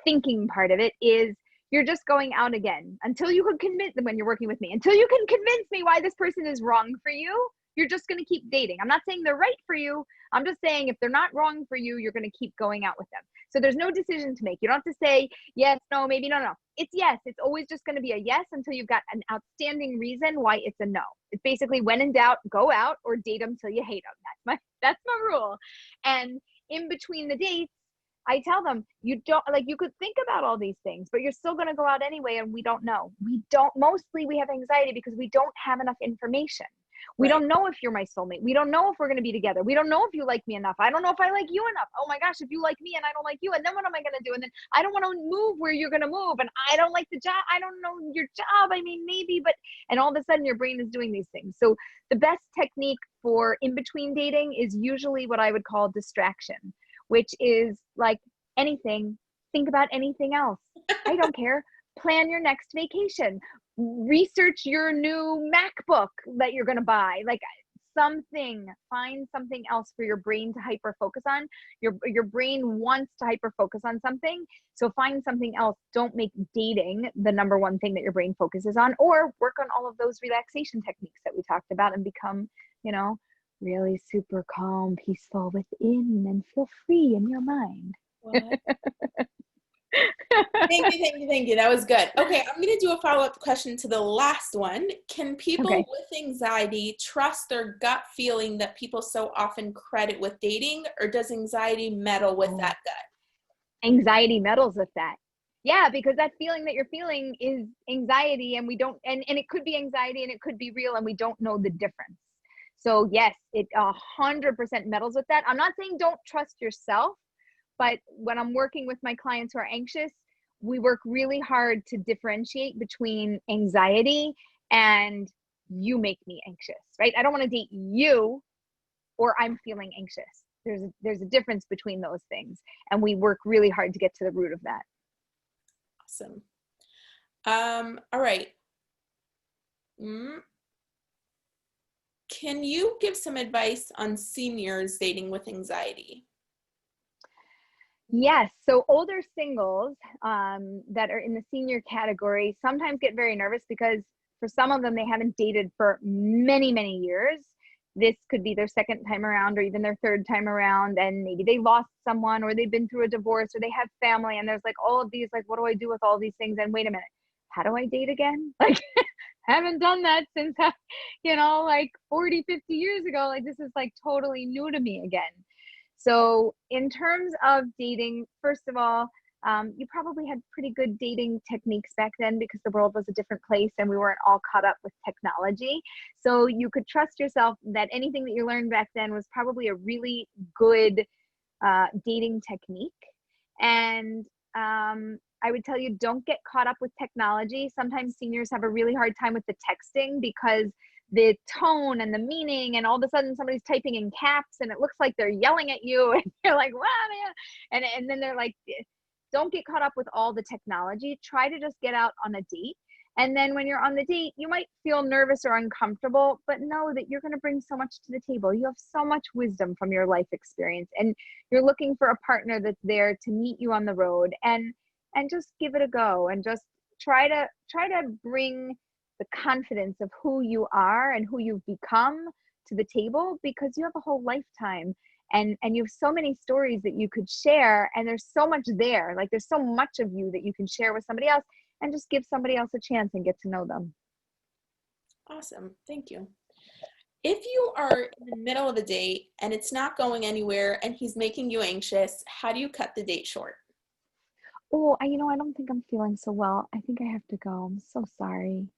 S1: thinking part of it, is you're just going out again until you can convince them, when you're working with me, until you can convince me why this person is wrong for you. You're just going to keep dating. I'm not saying they're right for you. I'm just saying if they're not wrong for you, you're going to keep going out with them. So there's no decision to make. You don't have to say yes, no, maybe, no. It's yes. It's always just going to be a yes until you've got an outstanding reason why it's a no. It's basically, when in doubt, go out or date them till you hate them. That's my rule. And in between the dates, I tell them, you could think about all these things, but you're still going to go out anyway. And we don't know. Mostly we have anxiety because we don't have enough information. We don't know if you're my soulmate. We don't know if we're going to be together. We don't know if you like me enough. I don't know if I like you enough. Oh my gosh, if you like me and I don't like you, and then what am I going to do? And then I don't want to move where you're going to move, and I don't like the job. I don't know your job. I mean, maybe, but, and all of a sudden your brain is doing these things. So the best technique for in-between dating is usually what I would call distraction, which is like anything. Think about anything else. I don't care. plan your next vacation, research your new MacBook that you're going to buy, like find something else for your brain to hyper focus on. Your brain wants to hyper focus on something. So find something else. Don't make dating the number one thing that your brain focuses on, or work on all of those relaxation techniques that we talked about and become, really super calm, peaceful within, and feel free in your mind.
S2: What? Thank you. That was good. Okay, I'm going to do a follow-up question to the last one. Can people with anxiety trust their gut feeling that people so often credit with dating, or does anxiety meddle with that gut?
S1: Anxiety meddles with that. Yeah, because that feeling that you're feeling is anxiety, and we don't, and it could be anxiety and it could be real, and we don't know the difference. So yes, it 100% meddles with that. I'm not saying don't trust yourself, but when I'm working with my clients who are anxious, we work really hard to differentiate between anxiety and you make me anxious, right? I don't want to date you, or I'm feeling anxious. There's a difference between those things. And we work really hard to get to the root of that.
S2: Awesome. All right. Can you give some advice on seniors dating with anxiety?
S1: Yes. So older singles that are in the senior category sometimes get very nervous because for some of them, they haven't dated for many, many years. This could be their second time around or even their third time around. And maybe they lost someone, or they've been through a divorce, or they have family. And there's like all of these, like, what do I do with all these things? And wait a minute, how do I date again? Like, haven't done that since, like 40, 50 years ago. Like, this is like totally new to me again. So in terms of dating, first of all, you probably had pretty good dating techniques back then because the world was a different place and we weren't all caught up with technology. So you could trust yourself that anything that you learned back then was probably a really good dating technique. And I would tell you, don't get caught up with technology. Sometimes seniors have a really hard time with the texting because the tone and the meaning, and all of a sudden somebody's typing in caps and it looks like they're yelling at you and you're like, wow, man. And then they're like, don't get caught up with all the technology. Try to just get out on a date. And then when you're on the date, you might feel nervous or uncomfortable, but know that you're going to bring so much to the table. You have so much wisdom from your life experience, and you're looking for a partner that's there to meet you on the road, and just give it a go, and just try to bring the confidence of who you are and who you've become to the table, because you have a whole lifetime and you have so many stories that you could share, and there's so much there. Like, there's so much of you that you can share with somebody else, and just give somebody else a chance and get to know them.
S2: Awesome. Thank you. If you are in the middle of a date and it's not going anywhere and he's making you anxious, how do you cut the date short?
S1: Oh, I don't think I'm feeling so well. I think I have to go. I'm so sorry.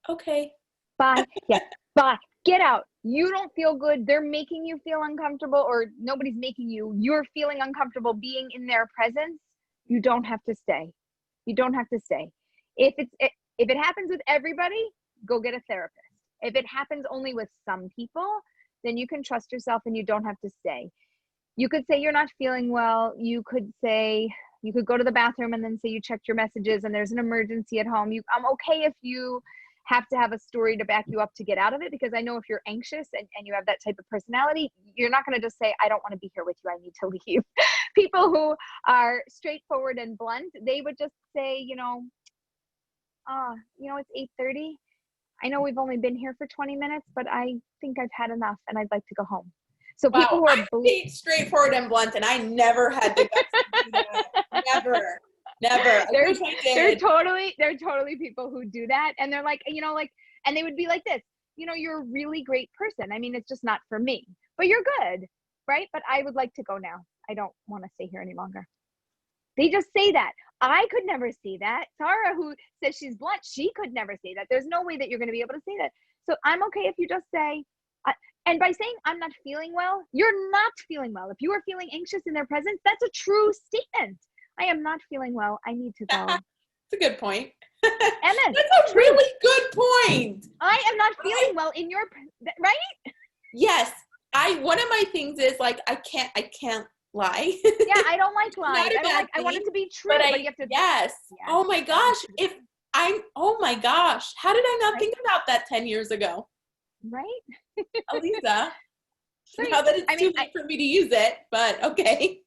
S2: Okay.
S1: Bye. Yeah. Bye. Get out. You don't feel good. They're making you feel uncomfortable, or nobody's making you. You're feeling uncomfortable being in their presence. You don't have to stay. You don't have to stay. If it happens with everybody, go get a therapist. If it happens only with some people, then you can trust yourself and you don't have to stay. You could say you're not feeling well. You could go to the bathroom and then say you checked your messages and there's an emergency at home. I'm okay if you have to have a story to back you up to get out of it, because I know if you're anxious and you have that type of personality, you're not going to just say, I don't want to be here with you, I need to leave. People who are straightforward and blunt, they would just say, it's 8:30. I know we've only been here for 20 minutes, but I think I've had enough and I'd like to go home. So
S2: wow,
S1: people who are
S2: straightforward and blunt, and I never had the guts to do that. Never.
S1: They're totally people who do that. And they're like, and they would be like this, you're a really great person. I mean, it's just not for me, but you're good, right? But I would like to go now. I don't want to stay here any longer. They just say that. I could never say that. Tara, who says she's blunt, she could never say that. There's no way that you're going to be able to say that. So I'm okay if you just say, and by saying I'm not feeling well, you're not feeling well. If you are feeling anxious in their presence, that's a true statement. I am not feeling well. I need to go.
S2: That's a good point.
S1: Emma,
S2: that's a really good point.
S1: I am not feeling well in your, right?
S2: Yes. One of my things is like, I can't lie.
S1: Yeah, I don't like lying. I want it to be true. But you have to,
S2: yes. Oh my gosh. Oh my gosh, how did I not
S1: Right?
S2: think about that 10 years ago?
S1: Right?
S2: Aleeza,
S1: Right.
S2: now that it's
S1: I
S2: too
S1: mean,
S2: late for me to use it, but okay.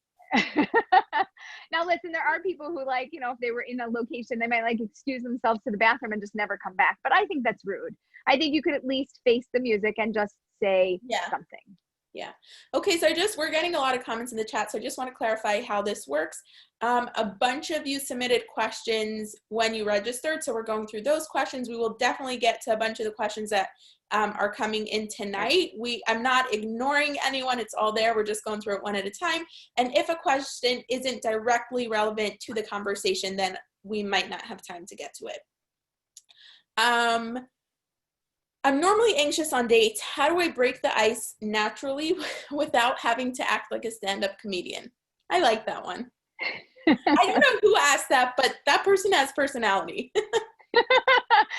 S1: now listen, there are people who like, you know, if they were in a location, they might like excuse themselves to the bathroom and just never come back. But I think that's rude. I think you could at least face the music and just say
S2: Yeah.
S1: something.
S2: Yeah. Okay, so we're getting a lot of comments in the chat, so I just want to clarify how this works. A bunch of you submitted questions when you registered, so we're going through those questions. We will definitely get to a bunch of the questions that are coming in tonight. I'm not ignoring anyone, it's all there. We're just going through it one at a time. And if a question isn't directly relevant to the conversation, then we might not have time to get to it. I'm normally anxious on dates. How do I break the ice naturally without having to act like a stand-up comedian? I like that one. I don't know who asked that, but that person has personality.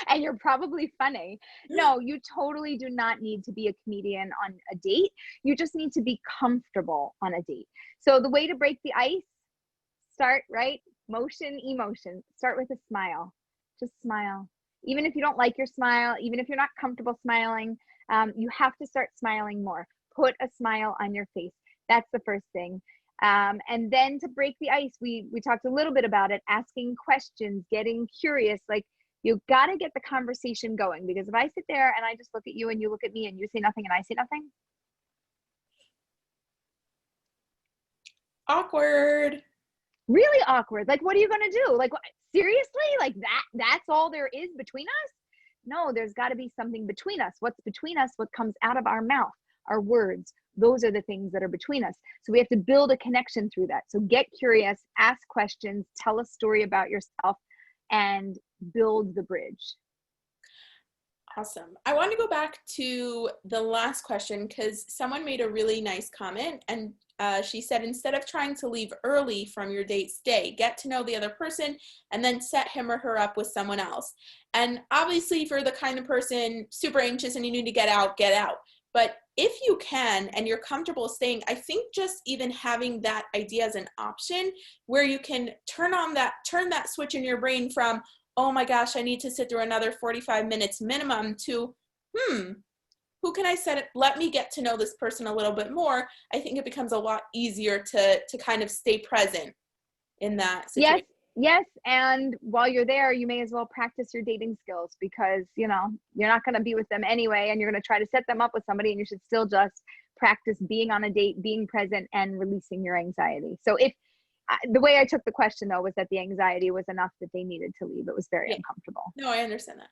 S1: And you're probably funny. No, you totally do not need to be a comedian on a date. You just need to be comfortable on a date. So the way to break the ice, start, right? Motion, emotion. Start with a smile. Just smile. Even if you don't like your smile, even if you're not comfortable smiling, you have to start smiling more. Put a smile on your face. That's the first thing. And then to break the ice, we talked a little bit about it, asking questions, getting curious. Like, you got to get the conversation going, because if I sit there and I just look at you and you look at me and you say nothing and I say nothing.
S2: Awkward.
S1: Really awkward. Like, what are you going to do? Like, seriously? Like that's all there is between us? No, there's got to be something between us. What's between us? What comes out of our mouth, our words. Those are the things that are between us. So we have to build a connection through that. So get curious, ask questions, tell a story about yourself, and build the bridge.
S2: Awesome. I want to go back to the last question because someone made a really nice comment, and she said, instead of trying to leave early from your date, stay, get to know the other person, and then set him or her up with someone else. And obviously, if you're the kind of person super anxious and you need to get out, get out. But if you can and you're comfortable staying, I think just even having that idea as an option where you can turn that switch in your brain from, oh my gosh, I need to sit through another 45 minutes minimum, to, who can I set it? Let me get to know this person a little bit more. I think it becomes a lot easier to kind of stay present in that situation.
S1: Yes. And while you're there, you may as well practice your dating skills, because, you know, you're not going to be with them anyway, and you're going to try to set them up with somebody, and you should still just practice being on a date, being present, and releasing your anxiety. So the way I took the question, though, was that the anxiety was enough that they needed to leave. It was very uncomfortable.
S2: No, I understand that.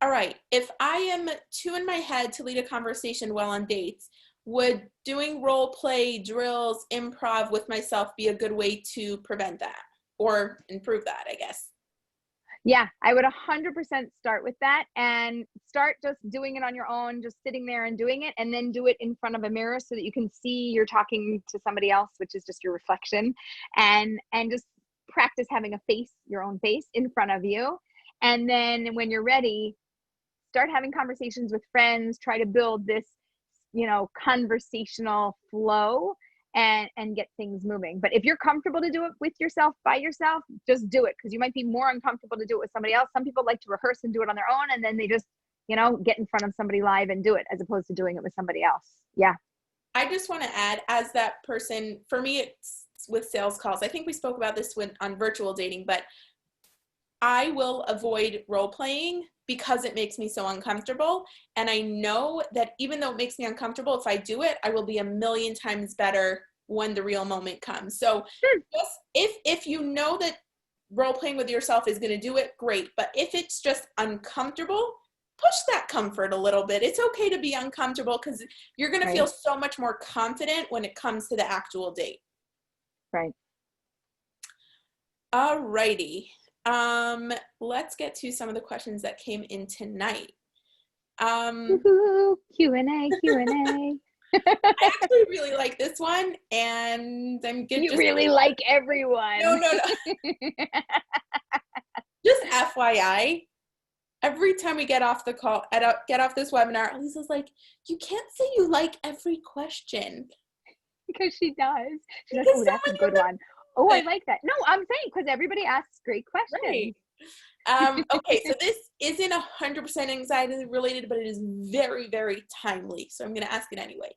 S2: All right. If I am too in my head to lead a conversation well on dates, would doing role play, drills, improv with myself be a good way to prevent that or improve that, I guess?
S1: Yeah, I would 100% start with that, and start just doing it on your own, just sitting there and doing it, and then do it in front of a mirror so that you can see you're talking to somebody else, which is just your reflection, and just practice having a face, your own face in front of you. And then when you're ready, start having conversations with friends, try to build this, you know, conversational flow, and get things moving. But if you're comfortable to do it with yourself, by yourself, just do it, because you might be more uncomfortable to do it with somebody else. Some people like to rehearse and do it on their own, and then they just, you know, get in front of somebody live and do it, as opposed to doing it with somebody else. Yeah.
S2: I just want to add, as that person, for me, it's with sales calls. I think we spoke about this on virtual dating, but I will avoid role playing because it makes me so uncomfortable. And I know that even though it makes me uncomfortable, if I do it, I will be a million times better when the real moment comes. So just if you know that role playing with yourself is going to do it, great. But if it's just uncomfortable, push that comfort a little bit. It's okay to be uncomfortable, because you're going to feel so much more confident when it comes to the actual date.
S1: Right.
S2: All righty. Let's get to some of the questions that came in tonight.
S1: Q&A.
S2: I actually really like this one, and I'm good.
S1: You really like everyone.
S2: No. Just FYI, every time we get off the call, get off this webinar, Aleeza's like, you can't say you like every question.
S1: Because she does. She's like, oh, that's a good one. Oh, I like that. No, I'm saying, because everybody asks great questions.
S2: Right. Okay, so this isn't 100% anxiety related, but it is very, very timely. So I'm going to ask it anyway.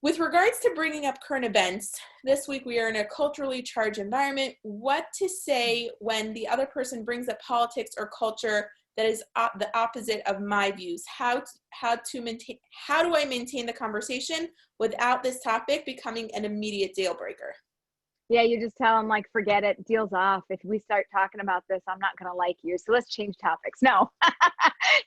S2: With regards to bringing up current events, this week we are in a culturally charged environment. What to say when the other person brings up politics or culture that is the opposite of my views? How do I maintain the conversation without this topic becoming an immediate deal breaker?
S1: Yeah, you just tell them, like, forget it, deal's off. If we start talking about this, I'm not gonna like you. So let's change topics. No,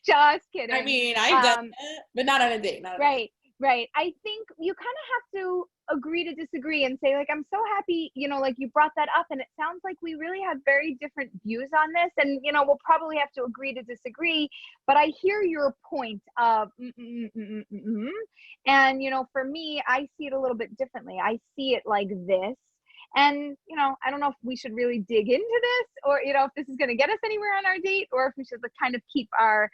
S1: just kidding.
S2: I mean, I've done that, but not on a date.
S1: Right. Right. I think you kind of have to agree to disagree and say, like, I'm so happy, like you brought that up, and it sounds like we really have very different views on this, and we'll probably have to agree to disagree, but I hear your point of and for me, I see it a little bit differently. I see it like this. And, I don't know if we should really dig into this, or, if this is going to get us anywhere on our date, or if we should kind of keep our,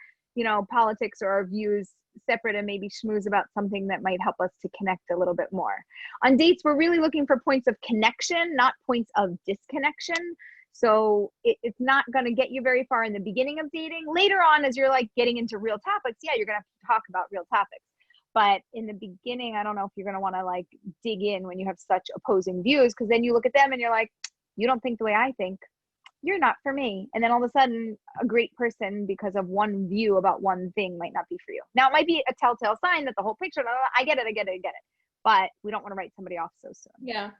S1: politics or our views separate and maybe schmooze about something that might help us to connect a little bit more. On dates, we're really looking for points of connection, not points of disconnection. So it's not going to get you very far in the beginning of dating. Later on, as you're like getting into real topics, yeah, you're going to have to talk about real topics. But in the beginning, I don't know if you're going to want to like dig in when you have such opposing views, because then you look at them and you're like, you don't think the way I think. You're not for me. And then all of a sudden, a great person, because of one view about one thing, might not be for you. Now, it might be a telltale sign that the whole picture, I get it. But we don't want to write somebody off so soon.
S2: Yeah.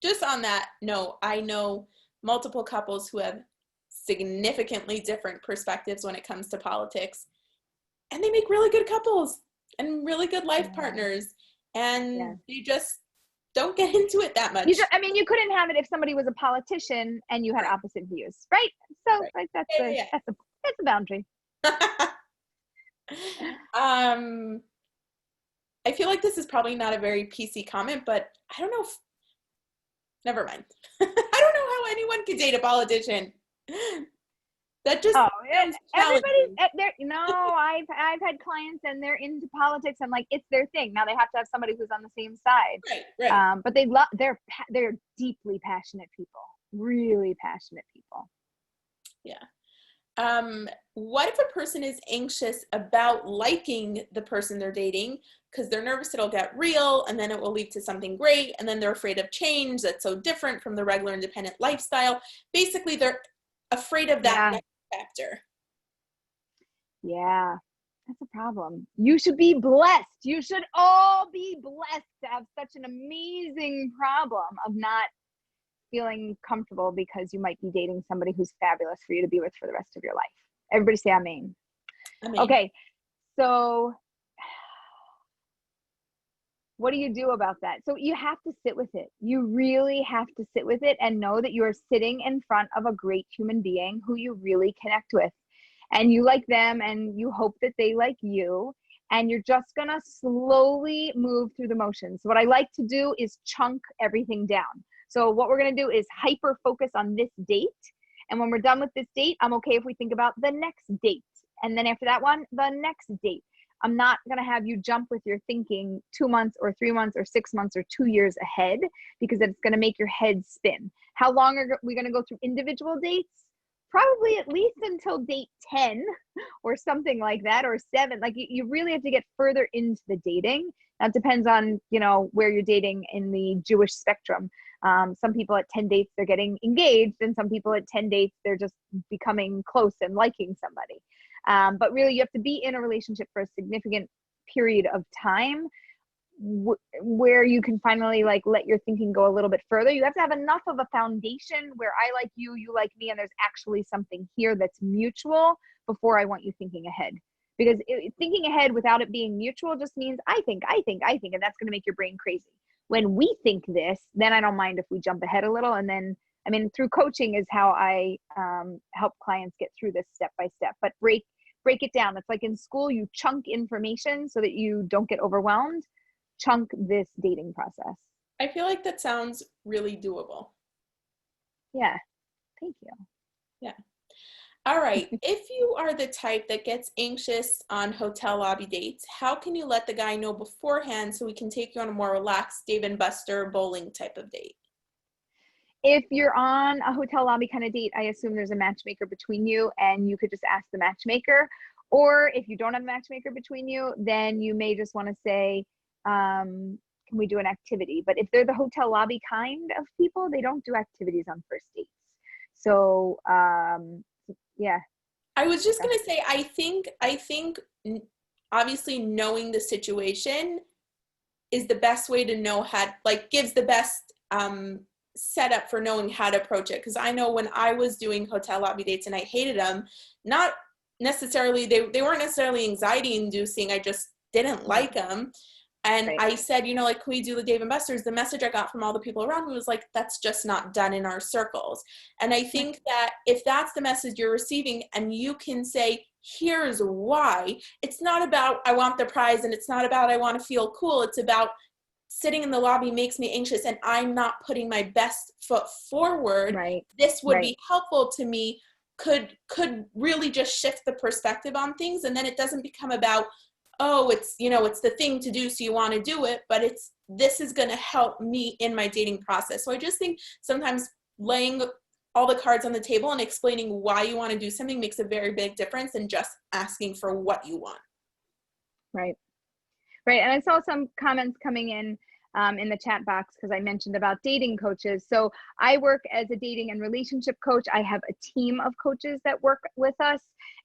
S2: Just on that note, I know multiple couples who have significantly different perspectives when it comes to politics, and they make really good couples and really good life partners, and you just don't get into it that much.
S1: You couldn't have it if somebody was a politician and you had opposite views, right? So like that's a boundary.
S2: I feel like this is probably not a very PC comment, but I don't know if, never mind. I don't know how anyone could date a politician. That just
S1: everybody's there. I've had clients and they're into politics and like it's their thing. Now they have to have somebody who's on the same side.
S2: Right.
S1: But they're deeply passionate people, really passionate people.
S2: Yeah. What if a person is anxious about liking the person they're dating because they're nervous it'll get real and then it will lead to something great, and then they're afraid of change that's so different from the regular independent lifestyle? Basically, they're afraid of that next chapter.
S1: Yeah, that's a problem. You should be blessed. You should all be blessed to have such an amazing problem of not feeling comfortable because you might be dating somebody who's fabulous for you to be with for the rest of your life. Everybody say amen. Okay, so what do you do about that? So you have to sit with it. You really have to sit with it and know that you are sitting in front of a great human being who you really connect with, and you like them and you hope that they like you, and you're just gonna slowly move through the motions. What I like to do is chunk everything down. So what we're gonna do is hyper focus on this date, and when we're done with this date, I'm okay if we think about the next date, and then after that one, the next date. I'm not going to have you jump with your thinking 2 months or 3 months or 6 months or 2 years ahead, because it's going to make your head spin. How long are we going to go through individual dates? Probably at least until date 10 or something like that, or 7. Like you really have to get further into the dating. Now it depends on, where you're dating in the Jewish spectrum. Some people at 10 dates, they're getting engaged, and some people at 10 dates, they're just becoming close and liking somebody. But really, you have to be in a relationship for a significant period of time where you can finally let your thinking go a little bit further. You have to have enough of a foundation where I like you, you like me, and there's actually something here that's mutual before I want you thinking ahead. Because thinking ahead without it being mutual just means I think, and that's going to make your brain crazy. When we think this, then I don't mind if we jump ahead a little. And then, through coaching is how I help clients get through this step by step. But break it down. It's like in school, you chunk information so that you don't get overwhelmed. Chunk this dating process.
S2: I feel like that sounds really doable.
S1: Yeah. Thank you.
S2: Yeah. All right. If you are the type that gets anxious on hotel lobby dates, how can you let the guy know beforehand so we can take you on a more relaxed Dave and Buster bowling type of date?
S1: If you're on a hotel lobby kind of date, I assume there's a matchmaker between you and you could just ask the matchmaker. Or if you don't have a matchmaker between you, then you may just want to say, can we do an activity? But if they're the hotel lobby kind of people, they don't do activities on first dates. So, yeah.
S2: I was just going to say, I think obviously knowing the situation is the best way to know how, like, gives the best setup for knowing how to approach it. Because I know when I was doing hotel lobby dates and I hated them, not necessarily, they weren't necessarily anxiety inducing, I just didn't like them. And
S1: Right.
S2: I said, you know, like, can we do the Dave and Buster's? The message I got from all the people around me was like, that's just not done in our circles. And I think that if that's the message you're receiving and you can say, here's why, it's not about, I want the prize, and it's not about, I want to feel cool. It's about sitting in the lobby makes me anxious and I'm not putting my best foot forward.
S1: Right.
S2: This would
S1: Right.
S2: be helpful to me, could really just shift the perspective on things. And then it doesn't become about, oh, it's, you know, it's the thing to do, so you want to do it, but it's, this is going to help me in my dating process. So I just think sometimes laying all the cards on the table and explaining why you want to do something makes a very big difference than just asking for what you want.
S1: Right. Right. And I saw some comments coming in the chat box because I mentioned about dating coaches. So I work as a dating and relationship coach. I have a team of coaches that work with us.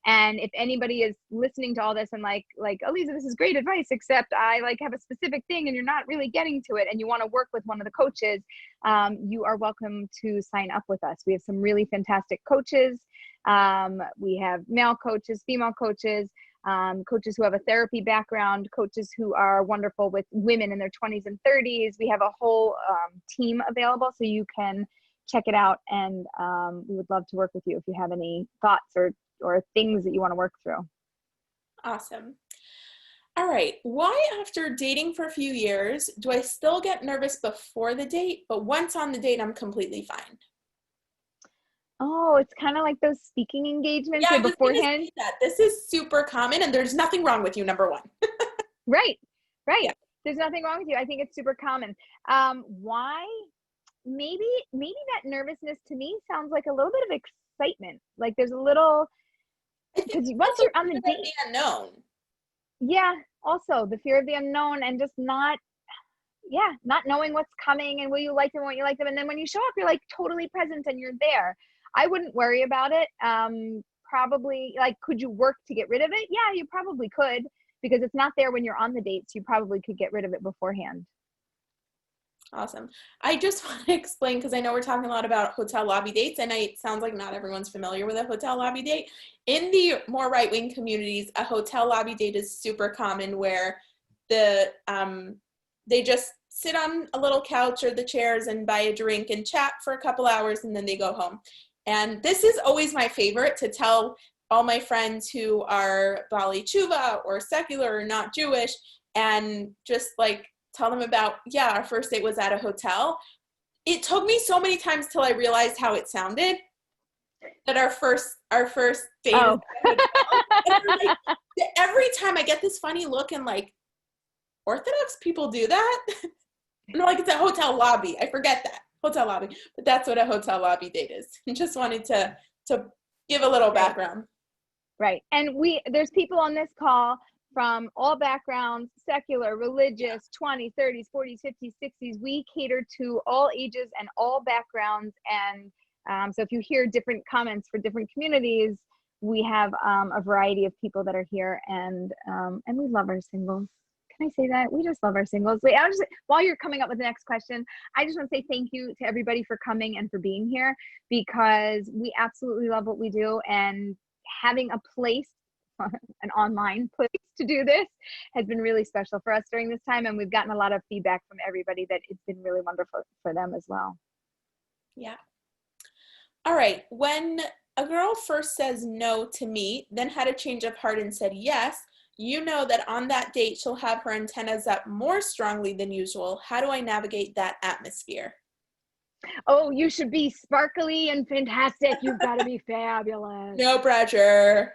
S1: And if anybody is listening to all this and like, Aleeza, this is great advice, except I like have a specific thing and you're not really getting to it and you want to work with one of the coaches, you are welcome to sign up with us. We have some really fantastic coaches. We have male coaches, female coaches, coaches who have a therapy background, coaches who are wonderful with women in their 20s and 30s. We have a whole team available, so you can check it out. And we would love to work with you if you have any thoughts or things that you want to work through.
S2: Awesome. All right. Why, after dating for a few years, do I still get nervous before the date, but once on the date, I'm completely fine?
S1: Oh, it's kind of like those speaking engagements
S2: Yeah,
S1: beforehand.
S2: that. This is super common, and there's nothing wrong with you, number one.
S1: Right.
S2: Yeah.
S1: There's nothing wrong with you. I think it's super common. Why? Maybe that nervousness to me sounds like a little bit of excitement. Like there's a little, because once you're on the date,
S2: the unknown.
S1: Yeah. Also the fear of the unknown and just not knowing what's coming and will you like them, won't you like them. And then when you show up, you're like totally present and you're there. I wouldn't worry about it. Probably, like, could you work to get rid of it? Yeah, you probably could, because it's not there when you're on the dates. You probably could get rid of it beforehand.
S2: Awesome. I just want to explain, because I know we're talking a lot about hotel lobby dates, and it sounds like not everyone's familiar with a hotel lobby date. In the more right-wing communities, a hotel lobby date is super common, where they just sit on a little couch or the chairs and buy a drink and chat for a couple hours, and then they go home. And this is always my favorite, to tell all my friends who are Bali Chuppah or secular or not Jewish, and just like tell them about, yeah, our first date was at a hotel. It took me so many times till I realized how it sounded, that our first date is at a hotel. Like, every time I get this funny look, and like, Orthodox people do that? And like, it's a hotel lobby. I forget that. Hotel lobby. But that's what a hotel lobby date is. Just wanted to give a little background.
S1: Right. And there's people on this call from all backgrounds, secular, religious, 20s, 30s, 40s, 50s, 60s. We cater to all ages and all backgrounds. And so if you hear different comments for different communities, we have a variety of people that are here, and we love our singles. Can I say that? We just love our singles. Wait, while you're coming up with the next question, I just want to say thank you to everybody for coming and for being here, because we absolutely love what we do, and having a place, an online place to do this, has been really special for us during this time. And we've gotten a lot of feedback from everybody that it's been really wonderful for them as well.
S2: Yeah. All right. When a girl first says no to me, then had a change of heart and said yes, you know that on that date she'll have her antennas up more strongly than usual. How do I navigate that atmosphere?
S1: Oh, you should be sparkly and fantastic. You've got to be fabulous.
S2: No pressure.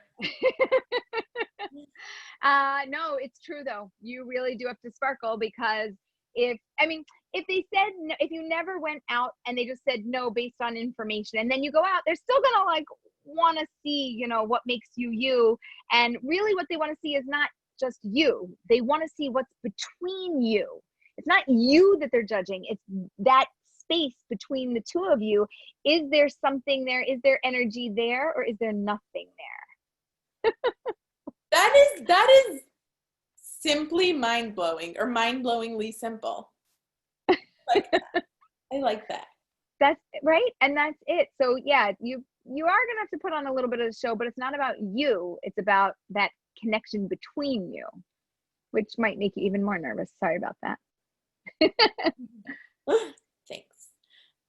S1: No, it's true though. You really do have to sparkle, because if they said no, if you never went out and they just said no based on information, and then you go out, they're still gonna like want to see, you know, what makes you you. And really what they want to see is not just you. They want to see what's between you. It's not you that they're judging. It's that space between the two of you. Is there something there? Is there energy there, or is there nothing there?
S2: That is simply mind-blowing, or mind-blowingly simple. Like that. I like that.
S1: That's right. And that's it. So yeah, you are gonna have to put on a little bit of the show, but it's not about you. It's about that connection between you, which might make you even more nervous. Sorry about that.
S2: Thanks.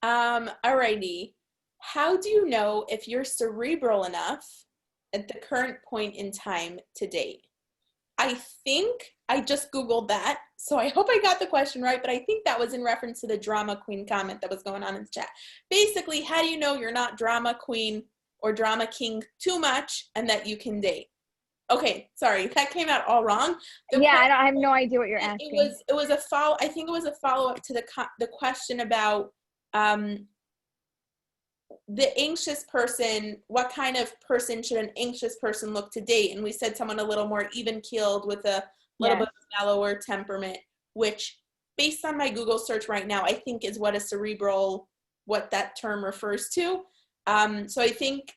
S2: Alrighty. How do you know if you're cerebral enough at the current point in time to date? I think I just Googled that, so I hope I got the question right, but I think that was in reference to the drama queen comment that was going on in the chat. Basically, how do you know you're not drama queen or drama king too much and that you can date? Okay, sorry, that came out all wrong.
S1: I have no idea what you're asking.
S2: It was a follow. I think it was a follow-up to the question about the anxious person. What kind of person should an anxious person look to date? And we said someone a little more even-keeled with a little bit of mellower temperament, which based on my Google search right now, I think is what a cerebral, what that term refers to. So I think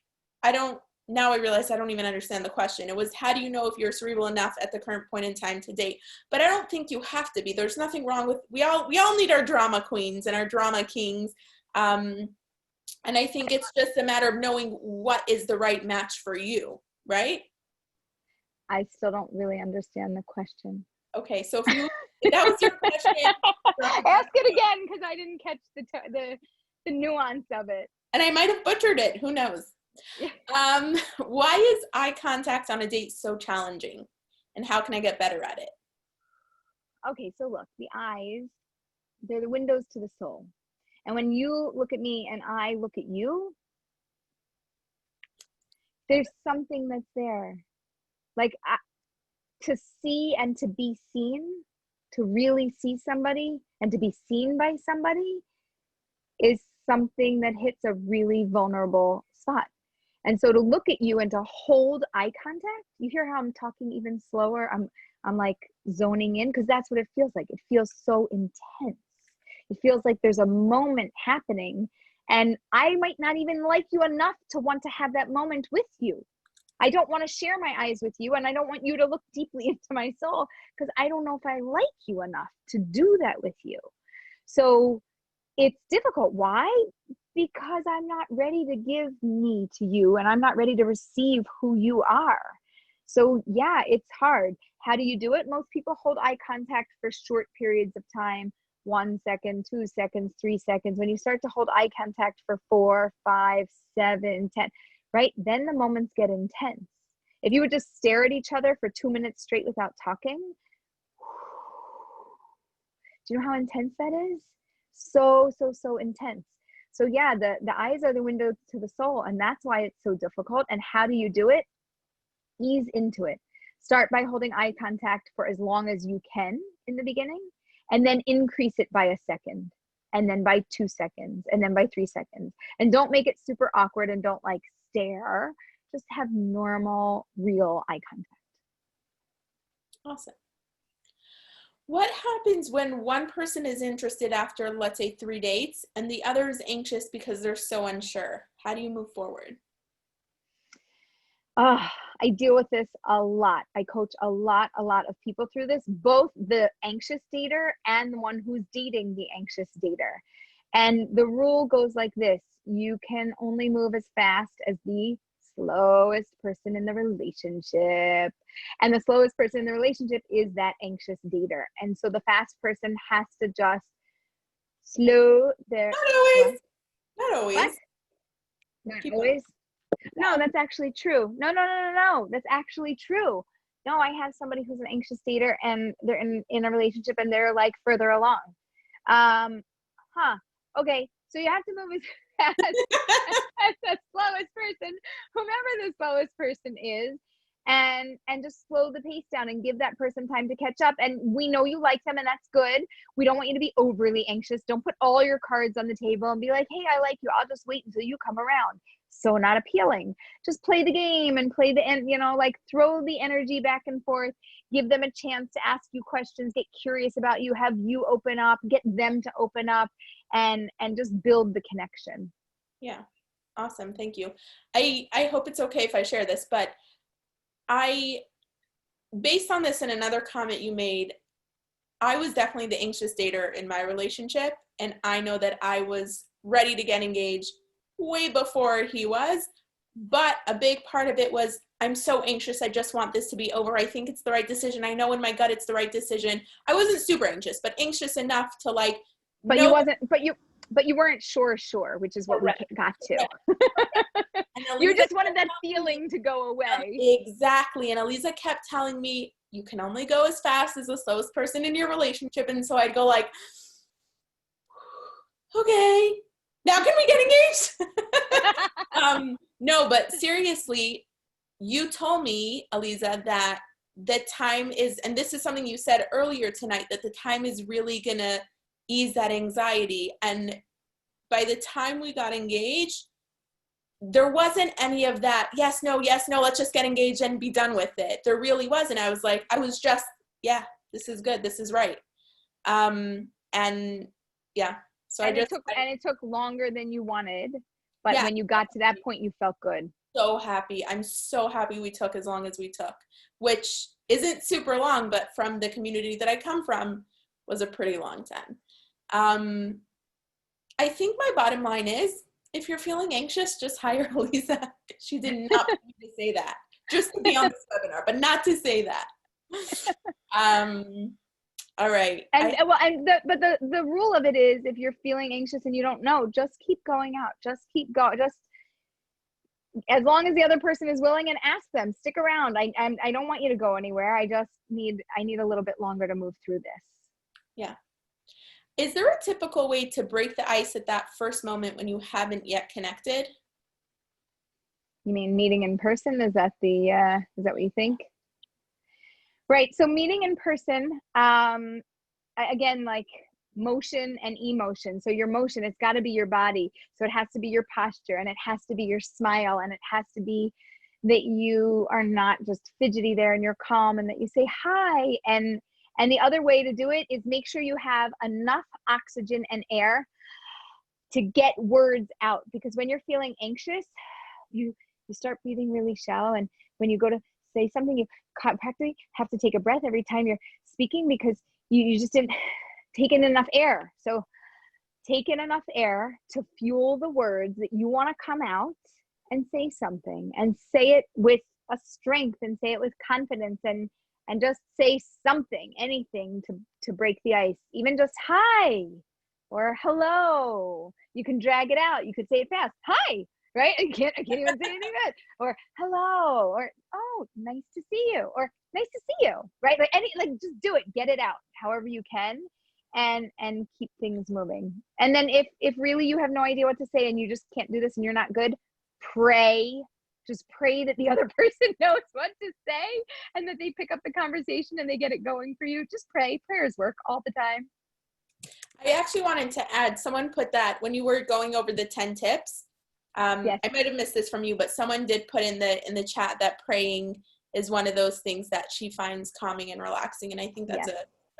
S2: now I realize I don't even understand the question. It was, how do you know if you're cerebral enough at the current point in time to date? But I don't think you have to be. There's nothing wrong with, we all need our drama queens and our drama kings. And I think it's just a matter of knowing what is the right match for you, right?
S1: I still don't really understand the question.
S2: Okay, so if that was your question.
S1: Ask it again, because I didn't catch the nuance of it.
S2: And I might have butchered it, who knows? Why is eye contact on a date so challenging? And how can I get better at it?
S1: Okay, so look, the eyes, they're the windows to the soul. And when you look at me and I look at you, there's something that's there. Like to see and to be seen, to really see somebody and to be seen by somebody is something that hits a really vulnerable spot. And so to look at you and to hold eye contact, you hear how I'm talking even slower? I'm like zoning in, because that's what it feels like. It feels so intense. It feels like there's a moment happening, and I might not even like you enough to want to have that moment with you. I don't want to share my eyes with you, and I don't want you to look deeply into my soul, because I don't know if I like you enough to do that with you. So it's difficult. Why? Because I'm not ready to give me to you, and I'm not ready to receive who you are. So yeah, it's hard. How do you do it? Most people hold eye contact for short periods of time, 1 second, 2 seconds, 3 seconds. When you start to hold eye contact for 4, 5, 7, 10, right? Then the moments get intense. If you would just stare at each other for 2 minutes straight without talking, do you know how intense that is? So intense. So yeah, the eyes are the window to the soul, and that's why it's so difficult. And how do you do it? Ease into it. Start by holding eye contact for as long as you can in the beginning, and then increase it by a second, and then by 2 seconds, and then by 3 seconds. And don't make it super awkward, and don't like stare. Just have normal, real eye contact.
S2: Awesome. What happens when one person is interested after, let's say, 3 dates, and the other is anxious because they're so unsure? How do you move forward?
S1: I deal with this a lot. I coach a lot of people through this, both the anxious dater and the one who's dating the anxious dater. And the rule goes like this: you can only move as fast as the slowest person in the relationship. And the slowest person in the relationship is that anxious dater. And so the fast person has to just slow their...
S2: Not always. Not always.
S1: What? Not always? No, that's actually true. No. That's actually true. No, I have somebody who's an anxious dater, and they're in a relationship, and they're like further along. Okay, so you have to move as fast as the slowest person, whomever the slowest person is. and just slow the pace down and give that person time to catch up. And we know you like them, and that's good. We don't want you to be overly anxious. Don't put all your cards on the table and be like, hey, I like you, I'll just wait until you come around. So not appealing. Just play the game and play the end, like throw the energy back and forth, give them a chance to ask you questions, get curious about you, have you open up, get them to open up, and just build the connection.
S2: Yeah. Awesome. Thank you. I hope it's okay if I share this, but based on this and another comment you made, I was definitely the anxious dater in my relationship. And I know that I was ready to get engaged way before he was. But a big part of it was, I'm so anxious. I just want this to be over. I think it's the right decision. I know in my gut it's the right decision. I wasn't super anxious, but anxious enough to like.
S1: But you weren't sure, which is what we got to. You just wanted that feeling to go away.
S2: Exactly. And Aleeza kept telling me, you can only go as fast as the slowest person in your relationship. And so I'd go like, okay, now can we get engaged? No, but seriously, you told me, Aleeza, that the time is, and this is something you said earlier tonight, that the time is really going to ease that anxiety. And by the time we got engaged, there wasn't any of that, yes, no, let's just get engaged and be done with it. There really wasn't. I was like, yeah, this is good. This is right. And yeah. So it
S1: took longer than you wanted, but when you got to that point, you felt good.
S2: So happy. I'm so happy we took as long as we took, which isn't super long, but from the community that I come from was a pretty long time. I think my bottom line is, if you're feeling anxious, just hire Aleeza. She did not want me to say that, just to be on this webinar, but not to say that. All right.
S1: The rule of it is, if you're feeling anxious and you don't know, just keep going out. Just keep going. Just as long as the other person is willing, and ask them, stick around. I don't want you to go anywhere. I need a little bit longer to move through this. Yeah.
S2: Is there a typical way to break the ice at that first moment when you haven't yet connected?
S1: You mean meeting in person? Is that what you think? Right. So meeting in person, again, like motion and emotion. So your motion, it's got to be your body. So it has to be your posture, and it has to be your smile, and it has to be that you are not just fidgety there, and you're calm, and that you say hi. And the other way to do it is make sure you have enough oxygen and air to get words out. Because when you're feeling anxious, you start breathing really shallow. And when you go to say something, you practically have to take a breath every time you're speaking, because you just didn't take in enough air. So take in enough air to fuel the words that you want to come out and say something. And say it with a strength, and say it with confidence, and just say something, anything to break the ice. Even just hi or hello. You can drag it out. You could say it fast. Hi, right? I can't even say anything good. Or hello, or oh, nice to see you, or nice to see you, right? Just do it. Get it out however you can, and keep things moving. And then if really you have no idea what to say and you just can't do this and you're not good, pray. Just pray that the other person knows what to say, and that they pick up the conversation and they get it going for you. Just pray. Prayers work all the time.
S2: I actually wanted to add, someone put that when you were going over the 10 tips. Yes. I might have missed this from you, but someone did put in the chat that praying is one of those things that she finds calming and relaxing. And I think that's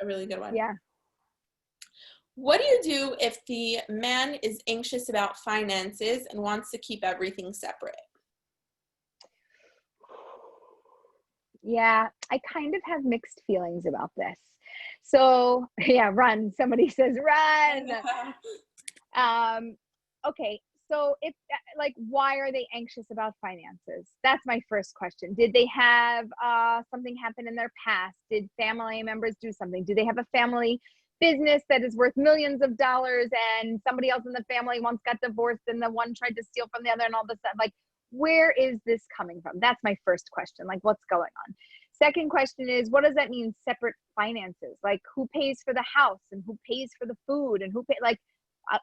S2: a really good one.
S1: Yeah.
S2: What do you do if the man is anxious about finances and wants to keep everything separate?
S1: Yeah, I kind of have mixed feelings about this. So yeah, run. Somebody says run. Okay, so if why are they anxious about finances? That's my first question. Did they have something happen in their past? Did family members do something? Do they have a family business that is worth millions of dollars, and somebody else in the family once got divorced, and the one tried to steal from the other, and all this stuff? Where is this coming from? That's my first question. What's going on? Second question is, what does that mean, separate finances? Who pays for the house, and who pays for the food, and who pay,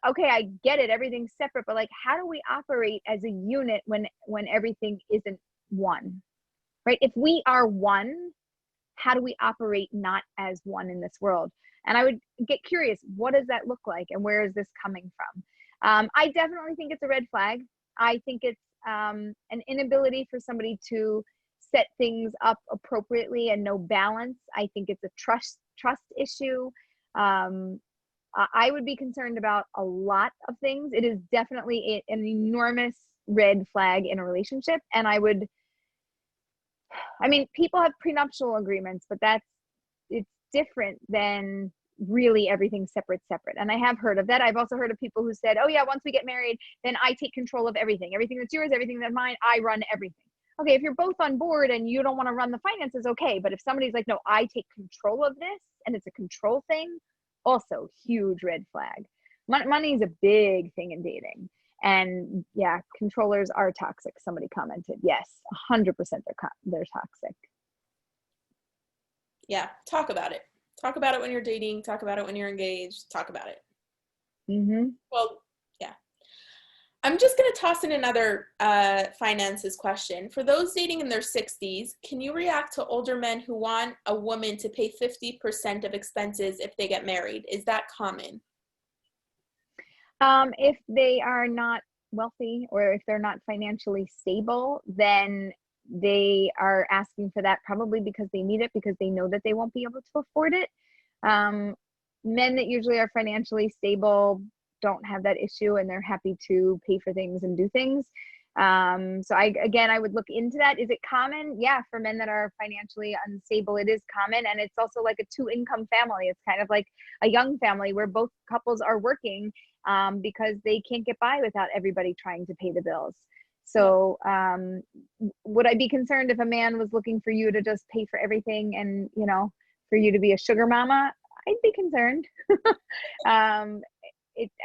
S1: okay, I get it, everything's separate, but how do we operate as a unit when everything isn't one? right? If we are one, how do we operate not as one in this world? And I would get curious, what does that look like and where is this coming from? I definitely think it's a red flag. I think it's an inability for somebody to set things up appropriately and no balance. I think it's a trust issue. I would be concerned about a lot of things. It is definitely an enormous red flag in a relationship. And people have prenuptial agreements, but it's different than really everything separate. And I have heard of that. I've also heard of people who said, oh yeah, once we get married, then I take control of everything that's yours, everything that's mine, I run everything. Okay, if you're both on board and you don't want to run the finances, okay. But if somebody's like, no, I take control of this, and it's a control thing, also huge red flag. Money is a big thing in dating. And yeah, controllers are toxic. Somebody commented. Yes, 100% they're toxic.
S2: Yeah, talk about it. Talk about it when you're dating. Talk about it when you're engaged. Talk about it.
S1: Mm-hmm.
S2: Well, yeah. I'm just going to toss in another finances question. For those dating in their 60s, can you react to older men who want a woman to pay 50% of expenses if they get married? Is that common?
S1: If they are not wealthy or if they're not financially stable, then they are asking for that probably because they need it, because they know that they won't be able to afford it. Men that usually are financially stable don't have that issue, and they're happy to pay for things and do things. So I would look into that. Is it common? Yeah, for men that are financially unstable, it is common. And it's also like a 2-income family. It's kind of like a young family where both couples are working because they can't get by without everybody trying to pay the bills. So would I be concerned if a man was looking for you to just pay for everything and, for you to be a sugar mama? I'd be concerned.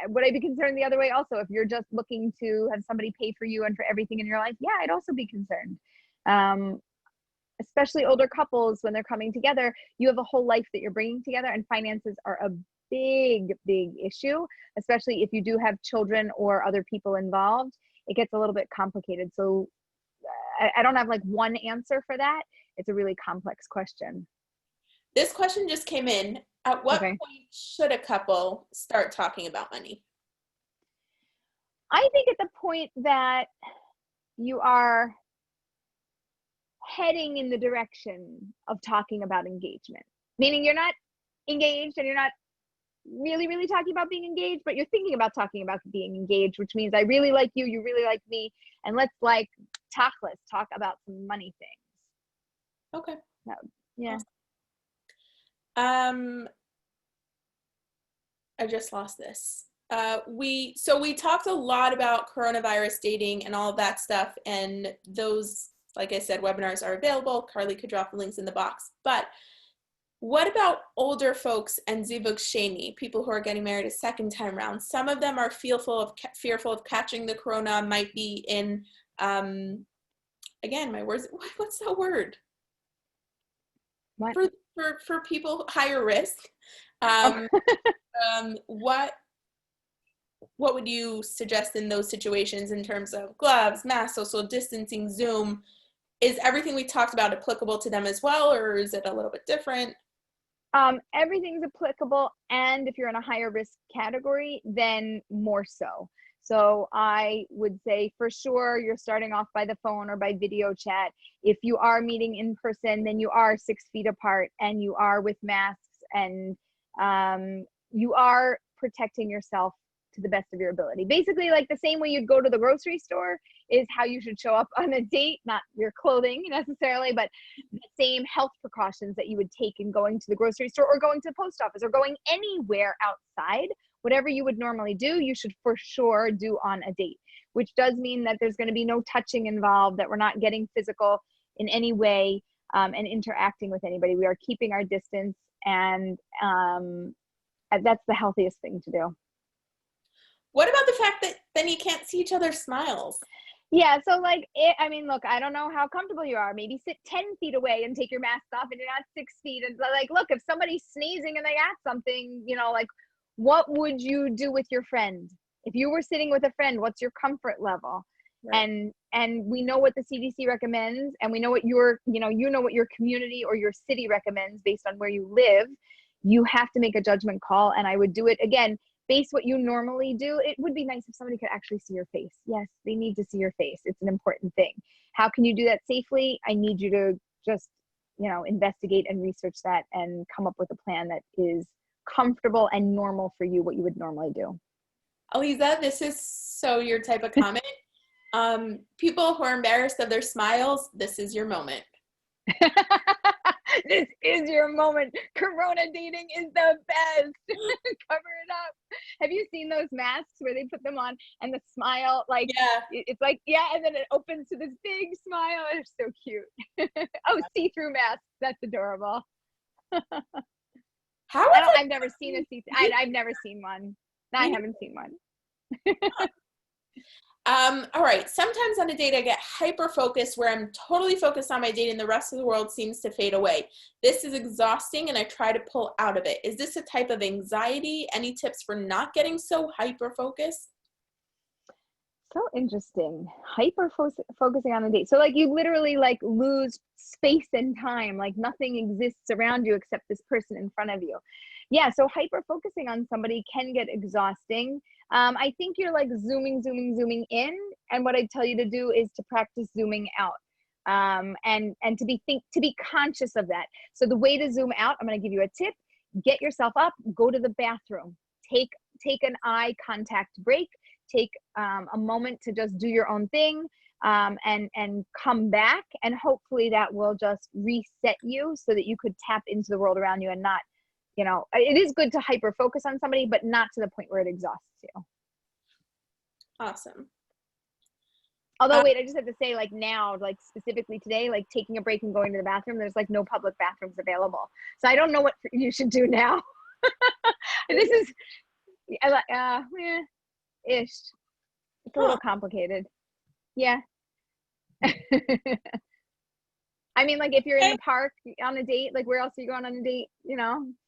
S1: Would I be concerned the other way also? If you're just looking to have somebody pay for you and for everything in your life, yeah, I'd also be concerned. Especially older couples, when they're coming together, you have a whole life that you're bringing together, and finances are a big issue, especially if you do have children or other people involved. It gets a little bit complicated. So I don't have like one answer for that. It's a really complex question.
S2: This question just came in. At what point should a couple start talking about money?
S1: I think at the point that you are heading in the direction of talking about engagement, meaning you're not engaged and you're not really, really talking about being engaged, but you're thinking about talking about being engaged, which means I really like you, you really like me, and let's talk about some money things.
S2: Okay.
S1: Yeah.
S2: I just lost this. We talked a lot about coronavirus dating and all of that stuff, and those, like I said, webinars are available. Carly could drop the links in the box. But what about older folks and zivug sheni, people who are getting married a second time around? Some of them are fearful of catching the corona, might be in, again, my words, what's that word?
S1: What?
S2: For people higher risk. What would you suggest in those situations in terms of gloves, masks, social distancing, Zoom? Is everything we talked about applicable to them as well, or is it a little bit different?
S1: Everything's applicable, and if you're in a higher risk category, then more so. So I would say for sure you're starting off by the phone or by video chat. If you are meeting in person, then you are 6 feet apart and you are with masks, and you are protecting yourself to the best of your ability. Basically, like the same way you'd go to the grocery store is how you should show up on a date, not your clothing necessarily, but the same health precautions that you would take in going to the grocery store or going to the post office or going anywhere outside. Whatever you would normally do, you should for sure do on a date, which does mean that there's going to be no touching involved, that we're not getting physical in any way and interacting with anybody. We are keeping our distance, and that's the healthiest thing to do.
S2: What about the fact that then you can't see each other's smiles?
S1: Yeah, so look, I don't know how comfortable you are. Maybe sit 10 feet away and take your mask off and you're not 6 feet. And look, if somebody's sneezing and they got something, what would you do with your friend? If you were sitting with a friend, what's your comfort level?
S2: Right.
S1: And we know what the CDC recommends, and we know what your, what your community or your city recommends based on where you live. You have to make a judgment call, and I would do it again based what you normally do. It would be nice if somebody could actually see your face. Yes, they need to see your face. It's an important thing. How can you do that safely? I need you to just, investigate and research that and come up with a plan that is comfortable and normal for you, what you would normally do.
S2: Aleeza, this is so your type of comment. People who are embarrassed of their smiles, this is your moment.
S1: This is your moment. Corona dating is the best. Cover it up. Have you seen those masks where they put them on and the smile, like,
S2: Yeah.
S1: it's like, yeah, and then it opens to this big smile. It's so cute. Oh, see-through masks. That's adorable. I've never seen a see. I've never seen one. I haven't seen one.
S2: All right. Sometimes on a date, I get hyper focused where I'm totally focused on my date and the rest of the world seems to fade away. This is exhausting and I try to pull out of it. Is this a type of anxiety? Any tips for not getting so hyper focused?
S1: So interesting. Hyper focusing on the date. So like you literally like lose space and time, like nothing exists around you except this person in front of you. Yeah, so hyper focusing on somebody can get exhausting. I think you're like zooming in, and what I tell you to do is to practice zooming out. And to be conscious of that. So the way to zoom out, I'm going to give you a tip. Get yourself up, go to the bathroom, take an eye contact break, take a moment to just do your own thing, and come back, and hopefully that will just reset you so that you could tap into the world around you and not, it is good to hyper focus on somebody, but not to the point where it exhausts you.
S2: Awesome.
S1: Although, wait, I just have to say, like now, like specifically today, like taking a break and going to the bathroom, there's like no public bathrooms available. So I don't know what you should do now. This is, ish. It's a little complicated. Yeah. I mean, like if you're in the park on a date, like where else are you going on a date?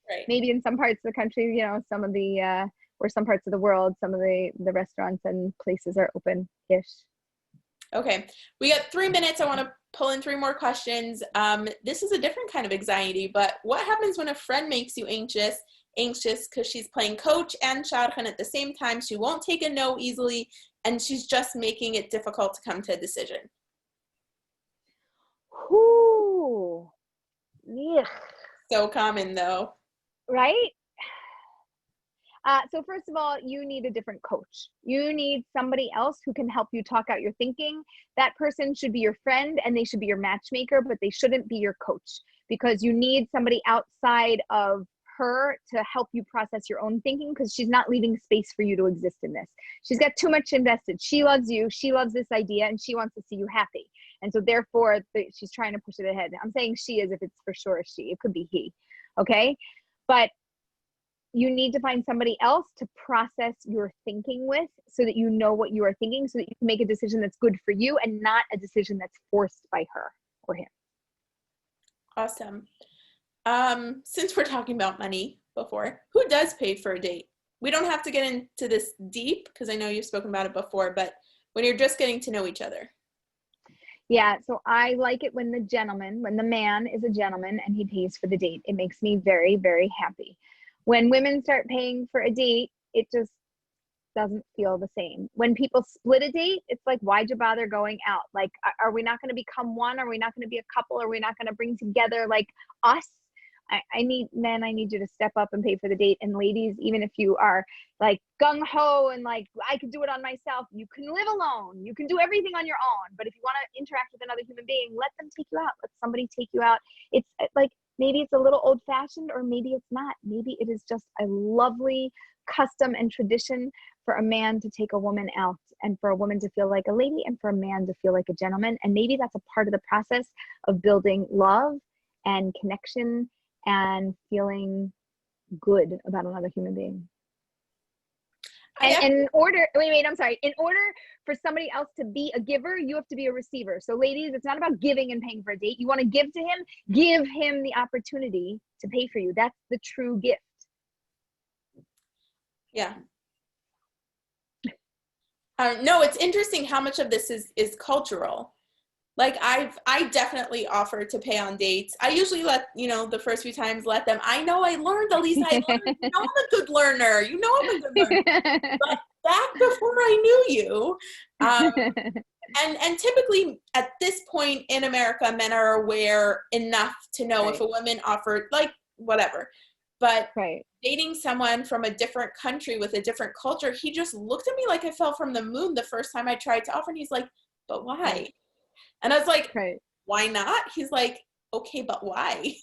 S2: Right.
S1: Maybe in some parts of the country, some of the, or some parts of the world, some of the restaurants and places are open-ish. Okay.
S2: We got 3 minutes. I want to pull in 3 more questions. This is a different kind of anxiety, but what happens when a friend makes you anxious because she's playing coach and shadchan at the same time? She won't take a no easily, and she's just making it difficult to come to a decision.
S1: Ooh. Yeah.
S2: So common though.
S1: Right? So first of all, you need a different coach. You need somebody else who can help you talk out your thinking. That person should be your friend and they should be your matchmaker, but they shouldn't be your coach, because you need somebody outside of her to help you process your own thinking, because she's not leaving space for you to exist in this. She's got too much invested. She loves you. She loves this idea and she wants to see you happy. And so therefore she's trying to push it ahead. I'm saying she as if it's for sure a she. It could be he. Okay. But you need to find somebody else to process your thinking with, so that you know what you are thinking, so that you can make a decision that's good for you and not a decision that's forced by her or him.
S2: Awesome. Since we're talking about money before, who does pay for a date? We don't have to get into this deep because I know you've spoken about it before, but when you're just getting to know each other.
S1: Yeah, so I like it when the man is a gentleman and he pays for the date. It makes me very, very happy. When women start paying for a date, it just doesn't feel the same. When people split a date, it's like, why'd you bother going out? Like, are we not going to become one? Are we not going to be a couple? Are we not going to bring together like us? I need you to step up and pay for the date. And ladies, even if you are like gung-ho and like, I could do it on myself, you can live alone. You can do everything on your own. But if you want to interact with another human being, let them take you out. Let somebody take you out. It's like, maybe it's a little old-fashioned, or maybe it's not. Maybe it is just a lovely custom and tradition for a man to take a woman out, and for a woman to feel like a lady, and for a man to feel like a gentleman. And maybe that's a part of the process of building love and connection and feeling good about another human being. And in order for somebody else to be a giver, you have to be a receiver. So ladies, it's not about giving and paying for a date. You want to give to him, give him the opportunity to pay for you. That's the true gift.
S2: Yeah. No, it's interesting how much of this is cultural. Like I definitely offer to pay on dates. I usually let, the first few times let them. I know I learned, Aleeza, I learned. You know I'm a good learner. You know I'm a good learner. But back before I knew you, and typically at this point in America, men are aware enough to know if a woman offered, like, whatever. But dating someone from a different country with a different culture, he just looked at me like I fell from the moon the first time I tried to offer. And he's like, but why? And I was like, why not? He's like, okay, but why?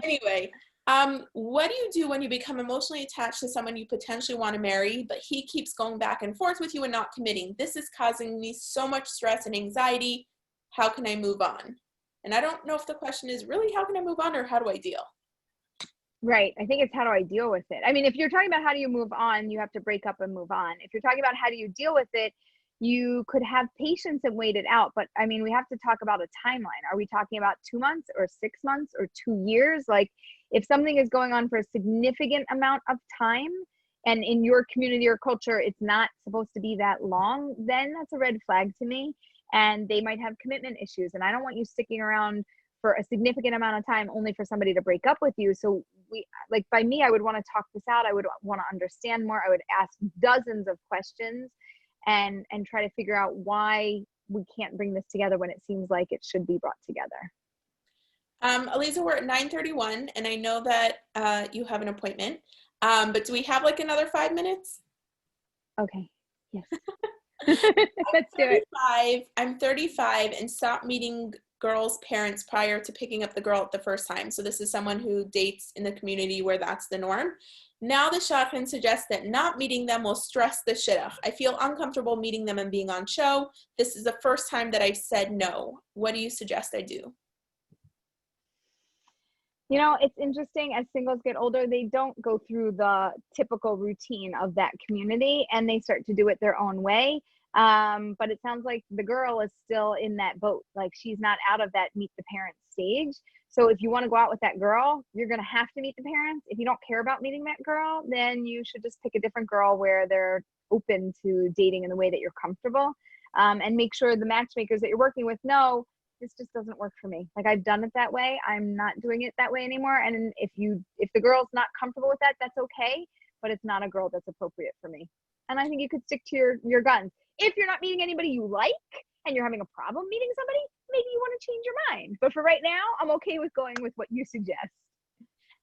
S2: Anyway, what do you do when you become emotionally attached to someone you potentially want to marry, but he keeps going back and forth with you and not committing? This is causing me so much stress and anxiety. How can I move on? And I don't know if the question is really, how can I move on, or how do I deal?
S1: Right. I think it's how do I deal with it? I mean, if you're talking about how do you move on, you have to break up and move on. If you're talking about how do you deal with it, you could have patience and wait it out. But I mean, we have to talk about a timeline. Are we talking about 2 months or 6 months or 2 years? Like, if something is going on for a significant amount of time, and in your community or culture, it's not supposed to be that long, then that's a red flag to me. And they might have commitment issues. And I don't want you sticking around for a significant amount of time only for somebody to break up with you. So by me, I would want to talk this out. I would want to understand more. I would ask dozens of questions and try to figure out why we can't bring this together when it seems like it should be brought together.
S2: Aleeza, we're at 9:31, and I know that you have an appointment, but do we have like another 5 minutes?
S1: Okay. Yes. Let's do it.
S2: I'm 35 and stopped meeting girls' parents prior to picking up the girl at the first time. So this is someone who dates in the community where that's the norm. Now the shadchan suggests that not meeting them will stress the shidduch. I feel uncomfortable meeting them and being on show. This is the first time that I've said no. What do you suggest I do?
S1: It's interesting. As singles get older, they don't go through the typical routine of that community, and they start to do it their own way. But it sounds like the girl is still in that boat. Like, she's not out of that meet the parents stage. So if you want to go out with that girl, you're going to have to meet the parents. If you don't care about meeting that girl, then you should just pick a different girl where they're open to dating in the way that you're comfortable. And make sure the matchmakers that you're working with know this just doesn't work for me. Like, I've done it that way. I'm not doing it that way anymore. And if the girl's not comfortable with that, that's okay. But it's not a girl that's appropriate for me. And I think you could stick to your guns. If you're not meeting anybody you like and you're having a problem meeting somebody, maybe you want to change your mind. But for right now, I'm okay with going with what you suggest.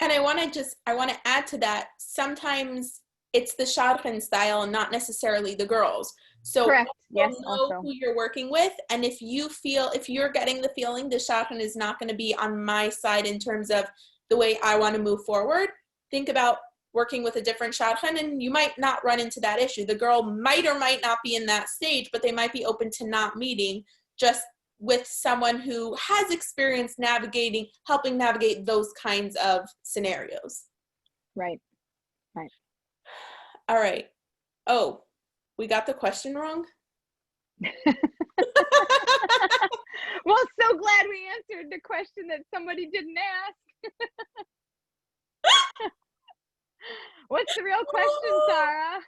S2: And I want to add to that, sometimes it's the shadchan style and not necessarily the girls. So
S1: correct. Yes,
S2: know
S1: also
S2: who you're working with. And if you're getting the feeling the shadchan is not going to be on my side in terms of the way I want to move forward, think about working with a different shadchan, and you might not run into that issue. The girl might or might not be in that stage, but they might be open to not meeting, just with someone who has experience helping navigate those kinds of scenarios.
S1: Right.
S2: All right. Oh, we got the question wrong?
S1: Well, so glad we answered the question that somebody didn't ask. What's the real question, Sarah?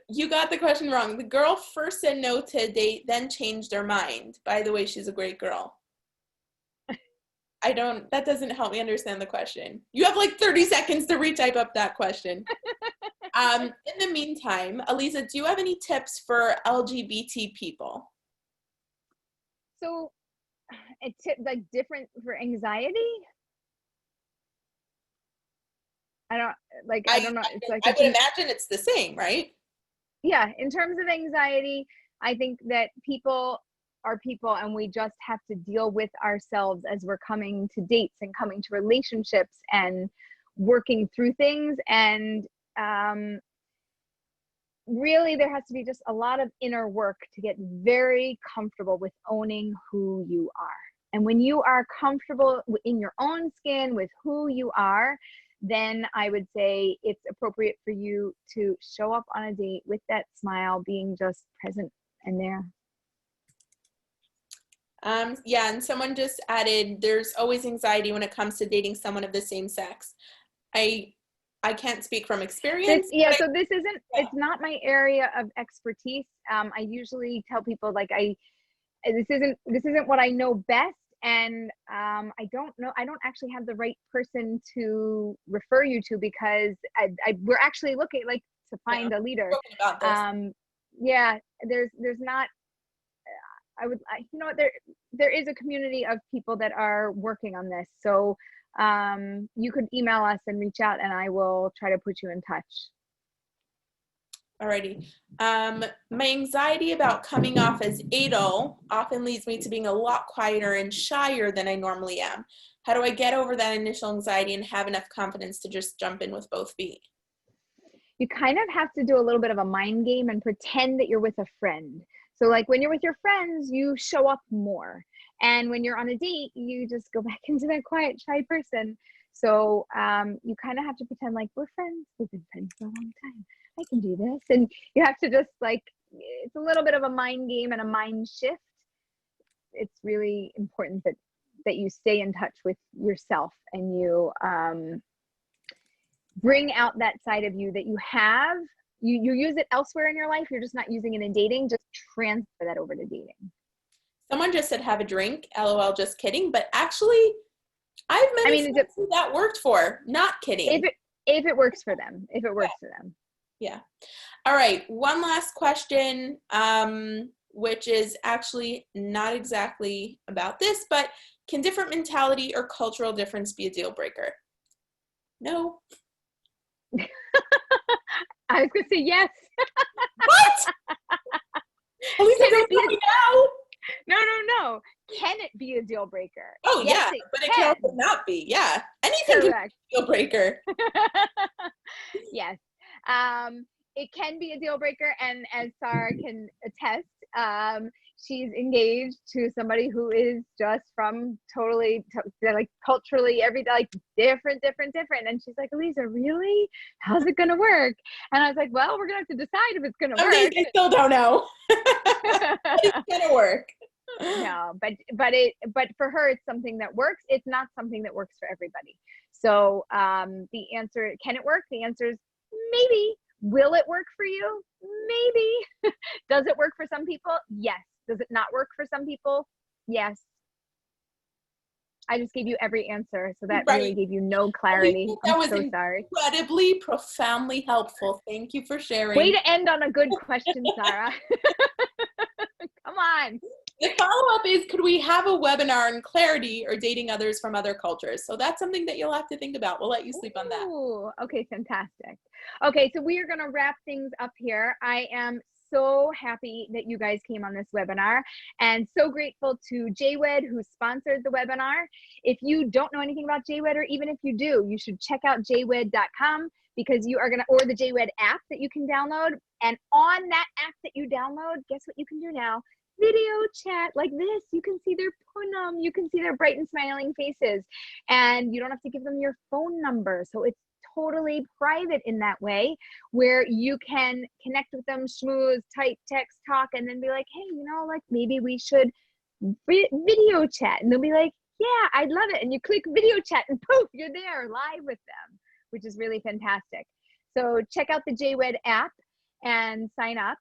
S2: You got the question wrong. The girl first said no to a date, then changed her mind. By the way, she's a great girl. That doesn't help me understand the question. You have like 30 seconds to retype up that question. In the meantime, Aleeza, do you have any tips for LGBT people?
S1: So, a tip like different for anxiety? I don't know. It's like
S2: I would imagine it's the same, right?
S1: Yeah, in terms of anxiety, I think that people are people, and we just have to deal with ourselves as we're coming to dates and coming to relationships and working through things. And really, there has to be just a lot of inner work to get very comfortable with owning who you are. And when you are comfortable in your own skin with who you are, then I would say it's appropriate for you to show up on a date with that smile, being just present and there.
S2: Yeah, and someone just added, there's always anxiety when it comes to dating someone of the same sex. I I can't speak from experience.
S1: So this isn't, it's not my area of expertise. I usually tell people like this isn't what I know best. And I don't actually have the right person to refer you to, because we're actually looking like to find a leader.
S2: About this.
S1: There's not, there is a community of people that are working on this. So you could email us and reach out, and I will try to put you in touch.
S2: Alrighty. My anxiety about coming off as adult often leads me to being a lot quieter and shyer than I normally am. How do I get over that initial anxiety and have enough confidence to just jump in with both feet?
S1: You kind of have to do a little bit of a mind game and pretend that you're with a friend. So like when you're with your friends, you show up more. And when you're on a date, you just go back into that quiet, shy person. So you kind of have to pretend like we're friends. We've been friends for a long time. I can do this. And you have to just like, it's a little bit of a mind game and a mind shift. It's really important that you stay in touch with yourself and you bring out that side of you that you have. You use it elsewhere in your life. You're just not using it in dating. Just transfer that over to dating. Someone
S2: just said have a drink. LOL, just kidding. But actually, I've met friends who that worked for. Not kidding.
S1: If it works for them. If it works for them.
S2: Yeah. All right. One last question, which is actually not exactly about this, but can different mentality or cultural difference be a deal breaker? No.
S1: I was going to say yes.
S2: What? At least I don't know now.
S1: No. Can it be a deal breaker?
S2: Oh, yes, yeah, but it can also not be. Yeah. Anything can be a deal breaker.
S1: Yes. It can be a deal breaker. And as Sarah can attest, she's engaged to somebody who is just from totally like culturally like different. And she's like, Aleeza, really? How's it going to work? And I was like, well, we're going to have to decide if it's going to work.
S2: I still don't know. It's going to work.
S1: No, but for her, it's something that works. It's not something that works for everybody. So the answer, can it work? The answer is maybe. Will it work for you? Maybe. Does it work for some people? Yes. Does it not work for some people? Yes. I just gave you every answer, so that really gave you no clarity. I'm so sorry.
S2: Incredibly, profoundly helpful. Thank you for sharing.
S1: Way to end on a good question, Sarah. Come on.
S2: The follow-up is, could we have a webinar on clarity or dating others from other cultures? So that's something that you'll have to think about. We'll let you sleep on that.
S1: Ooh, okay, fantastic. Okay, so we are going to wrap things up here. I am so happy that you guys came on this webinar, and so grateful to JWed who sponsored the webinar. If you don't know anything about JWed, or even if you do, you should check out jwed.com, because you are going to, or the JWed app that you can download. And on that app that you download, guess what you can do now? Video chat like this. You can see their punam, you can see their bright and smiling faces, and you don't have to give them your phone number. So it's totally private in that way, where you can connect with them, schmooze, type, text, talk, and then be like, hey, like maybe we should video chat. And they'll be like, yeah, I'd love it. And you click video chat and poof, you're there live with them, which is really fantastic. So check out the JWed app and sign up.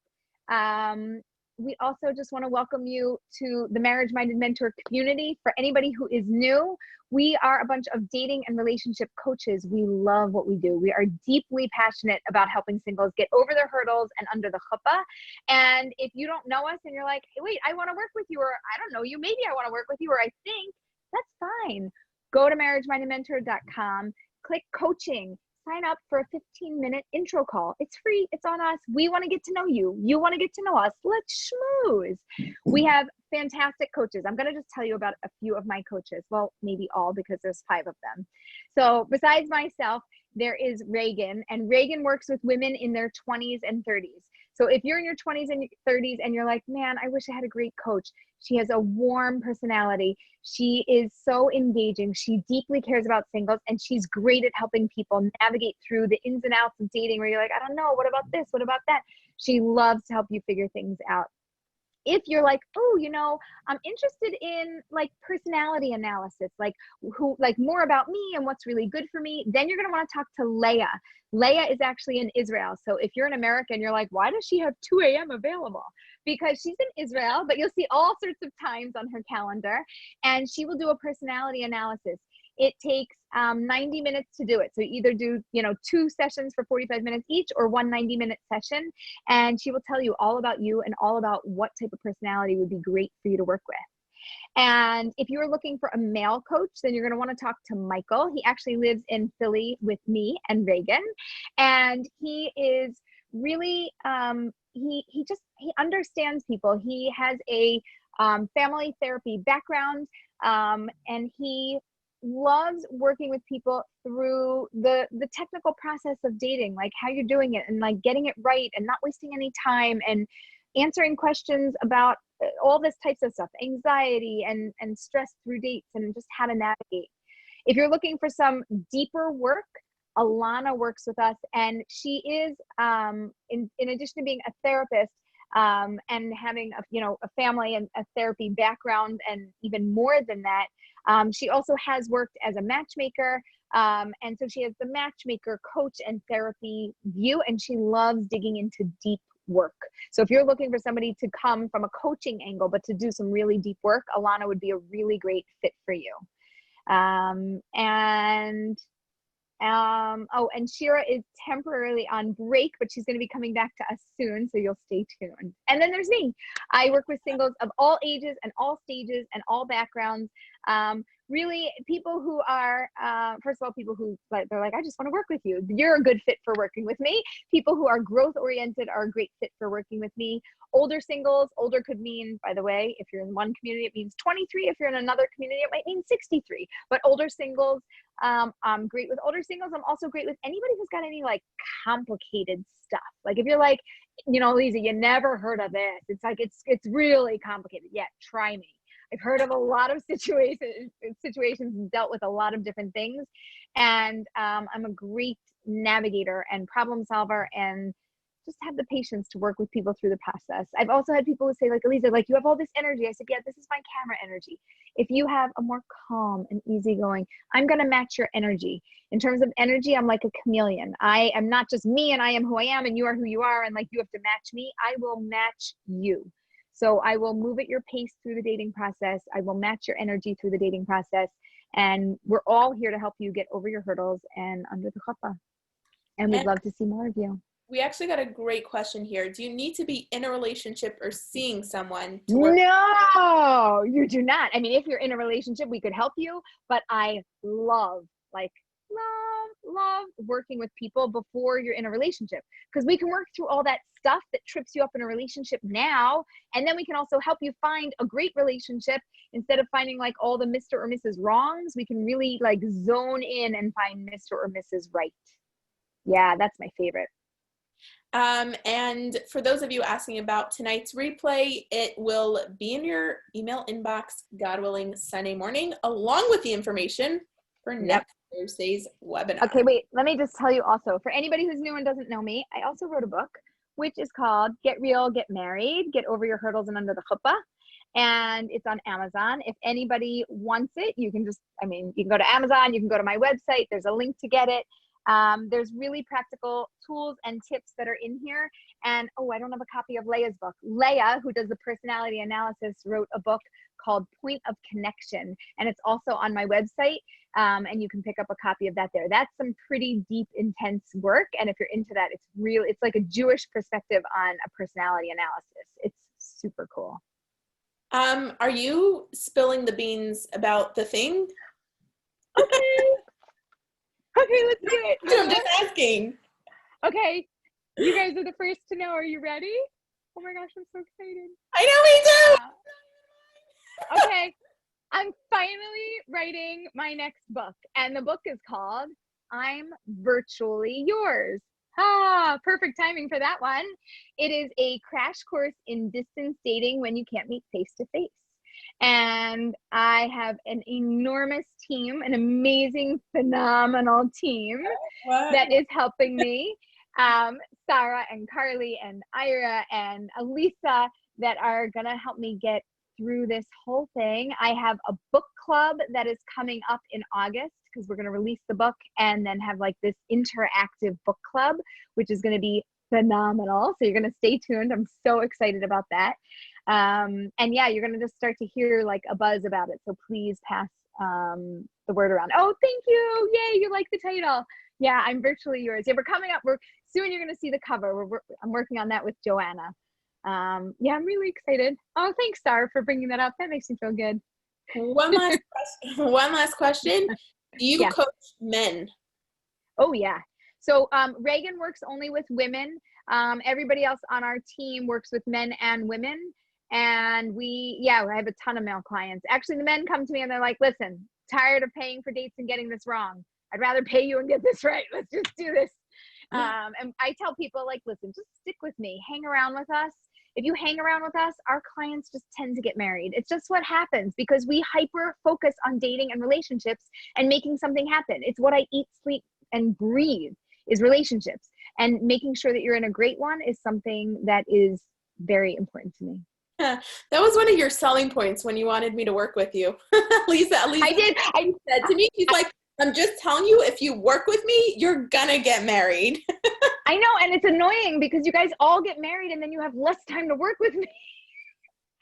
S1: We also just want to welcome you to the Marriage Minded Mentor community. For anybody who is new, we are a bunch of dating and relationship coaches. We love what we do. We are deeply passionate about helping singles get over their hurdles and under the chuppah. And if you don't know us and you're like, hey, wait, I want to work with you, or I don't know you, maybe I want to work with you, or I think, that's fine. Go to marriagemindedmentor.com, click coaching. Sign up for a 15-minute intro call. It's free. It's on us. We want to get to know you. You want to get to know us. Let's schmooze. We have fantastic coaches. I'm going to just tell you about a few of my coaches. Well, maybe all, because there's 5 of them. So besides myself, there is Reagan, and Reagan works with women in their 20s and 30s. So if you're in your 20s and 30s and you're like, man, I wish I had a great coach. She has a warm personality. She is so engaging. She deeply cares about singles, and she's great at helping people navigate through the ins and outs of dating, where you're like, I don't know, what about this? What about that? She loves to help you figure things out. If you're like, oh, you know, I'm interested in like personality analysis, like who, like more about me and what's really good for me, then you're going to want to talk to Leah. Leah is actually in Israel. So if you're an American, you're like, why does she have 2 a.m. available? Because she's in Israel, but you'll see all sorts of times on her calendar, and she will do a personality analysis. It takes 90 minutes to do it. So either do, you know, 2 sessions for 45 minutes each, or 1 90-minute session. And she will tell you all about you and all about what type of personality would be great for you to work with. And if you're looking for a male coach, then you're going to want to talk to Michael. He actually lives in Philly with me and Reagan. And he is really, he understands people. He has a family therapy background, and he loves working with people through the technical process of dating, like how you're doing it and like getting it right and not wasting any time and answering questions about all this types of stuff, anxiety and stress through dates and just how to navigate. If you're looking for some deeper work, Alana works with us, and she is, in addition to being a therapist, and having a family and a therapy background, and even more than that, she also has worked as a matchmaker, and so she has the matchmaker, coach, and therapy view, and she loves digging into deep work. So if you're looking for somebody to come from a coaching angle but to do some really deep work, Alana would be a really great fit for you. And Shira is temporarily on break, but she's going to be coming back to us soon, so you'll stay tuned. And then there's me. I work with singles of all ages and all stages and all backgrounds. Really, people who are, first of all, people who, they're like, I just want to work with you. You're a good fit for working with me. People who are growth-oriented are a great fit for working with me. Older singles, older could mean, by the way, if you're in one community, it means 23. If you're in another community, it might mean 63. But older singles, I'm great with older singles. I'm also great with anybody who's got any like complicated stuff. Like if you're like, you know, Lisa, you never heard of this. It's like, it's really complicated. Yeah, try me. I've heard of a lot of situations and dealt with a lot of different things. And I'm a great navigator and problem solver, and just have the patience to work with people through the process. I've also had people who say, like, Aleeza, like, you have all this energy. I said, yeah, this is my camera energy. If you have a more calm and easygoing, I'm going to match your energy. In terms of energy, I'm like a chameleon. I am not just me and I am who I am and you are who you are and like you have to match me. I will match you. So I will move at your pace through the dating process. I will match your energy through the dating process. And we're all here to help you get over your hurdles and under the chuppah. And we'd love to see more of you.
S2: We actually got a great question here. Do you need to be in a relationship or seeing someone to work?
S1: No, you do not. I mean, if you're in a relationship, we could help you, but I love working with people before you're in a relationship, because we can work through all that stuff that trips you up in a relationship now, and then we can also help you find a great relationship. Instead of finding like all the Mr. or Mrs. wrongs, we can really like zone in and find Mr. or Mrs. right. Yeah, that's my favorite.
S2: And for those of you asking about tonight's replay, it will be in your email inbox, God willing, Sunday morning, along with the information for next Thursday's webinar.
S1: Okay, wait, let me just tell you also, for anybody who's new and doesn't know me, I also wrote a book, which is called Get Real, Get Married, Get Over Your Hurdles and Under the Chuppah. And it's on Amazon. If anybody wants it, you can just, you can go to Amazon, you can go to my website, there's a link to get it. There's really practical tools and tips that are in here. And, oh, I don't have a copy of Leah's book. Leah, who does the personality analysis, wrote a book called Point of Connection. And it's also on my website. And you can pick up a copy of that there. That's some pretty deep, intense work. And if you're into that, it's like a Jewish perspective on a personality analysis. It's super cool.
S2: Are you spilling the beans about the thing?
S1: Okay. Okay, let's do it.
S2: I'm just asking.
S1: Okay, you guys are the first to know. Are you ready? Oh my gosh, I'm so excited.
S2: I know, me
S1: too. Okay, I'm finally writing my next book, and the book is called I'm Virtually Yours. Perfect timing for that one. It is a crash course in distance dating when you can't meet face to face. And I have an enormous team, an amazing, phenomenal team that is helping me. Sarah and Carly and Ira and Alisa that are going to help me get through this whole thing. I have a book club that is coming up in August because we're going to release the book and then have like this interactive book club, which is going to be phenomenal. So you're going to stay tuned. I'm so excited about that. And yeah, you're going to just start to hear like a buzz about it. So please pass the word around. Oh, thank you. Yay. You like the title. Yeah, I'm virtually yours. Yeah, we're coming up. Soon you're going to see the cover. I'm working on that with Joanna. Yeah, I'm really excited. Oh, thanks, Star, for bringing that up. That makes me feel good.
S2: One last question. Do you coach men?
S1: Oh, yeah. So Reagan works only with women. Everybody else on our team works with men and women. And I have a ton of male clients. Actually, the men come to me and they're like, listen, tired of paying for dates and getting this wrong. I'd rather pay you and get this right. Let's just do this. And I tell people, like, listen, just stick with me. Hang around with us. If you hang around with us, our clients just tend to get married. It's just what happens because we hyper focus on dating and relationships and making something happen. It's what I eat, sleep, and breathe is relationships. And making sure that you're in a great one is something that is very important to me.
S2: That was one of your selling points when you wanted me to work with you. Lisa
S1: I did.
S2: I said to me, she's like, I'm just telling you, if you work with me, you're gonna get married.
S1: I know, and it's annoying because you guys all get married and then you have less time to work with me.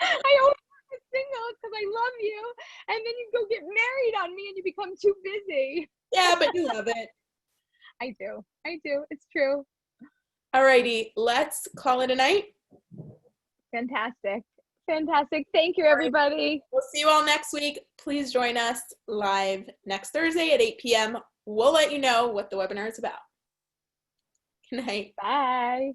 S1: I always work with singles because I love you, and then you go get married on me and you become too busy.
S2: Yeah, but you love it.
S1: I do. It's true.
S2: Alrighty, let's call it a night.
S1: Fantastic. Thank you, everybody.
S2: We'll see you all next week. Please join us live next Thursday at 8 p.m. We'll let you know what the webinar is about. Good night.
S1: Bye.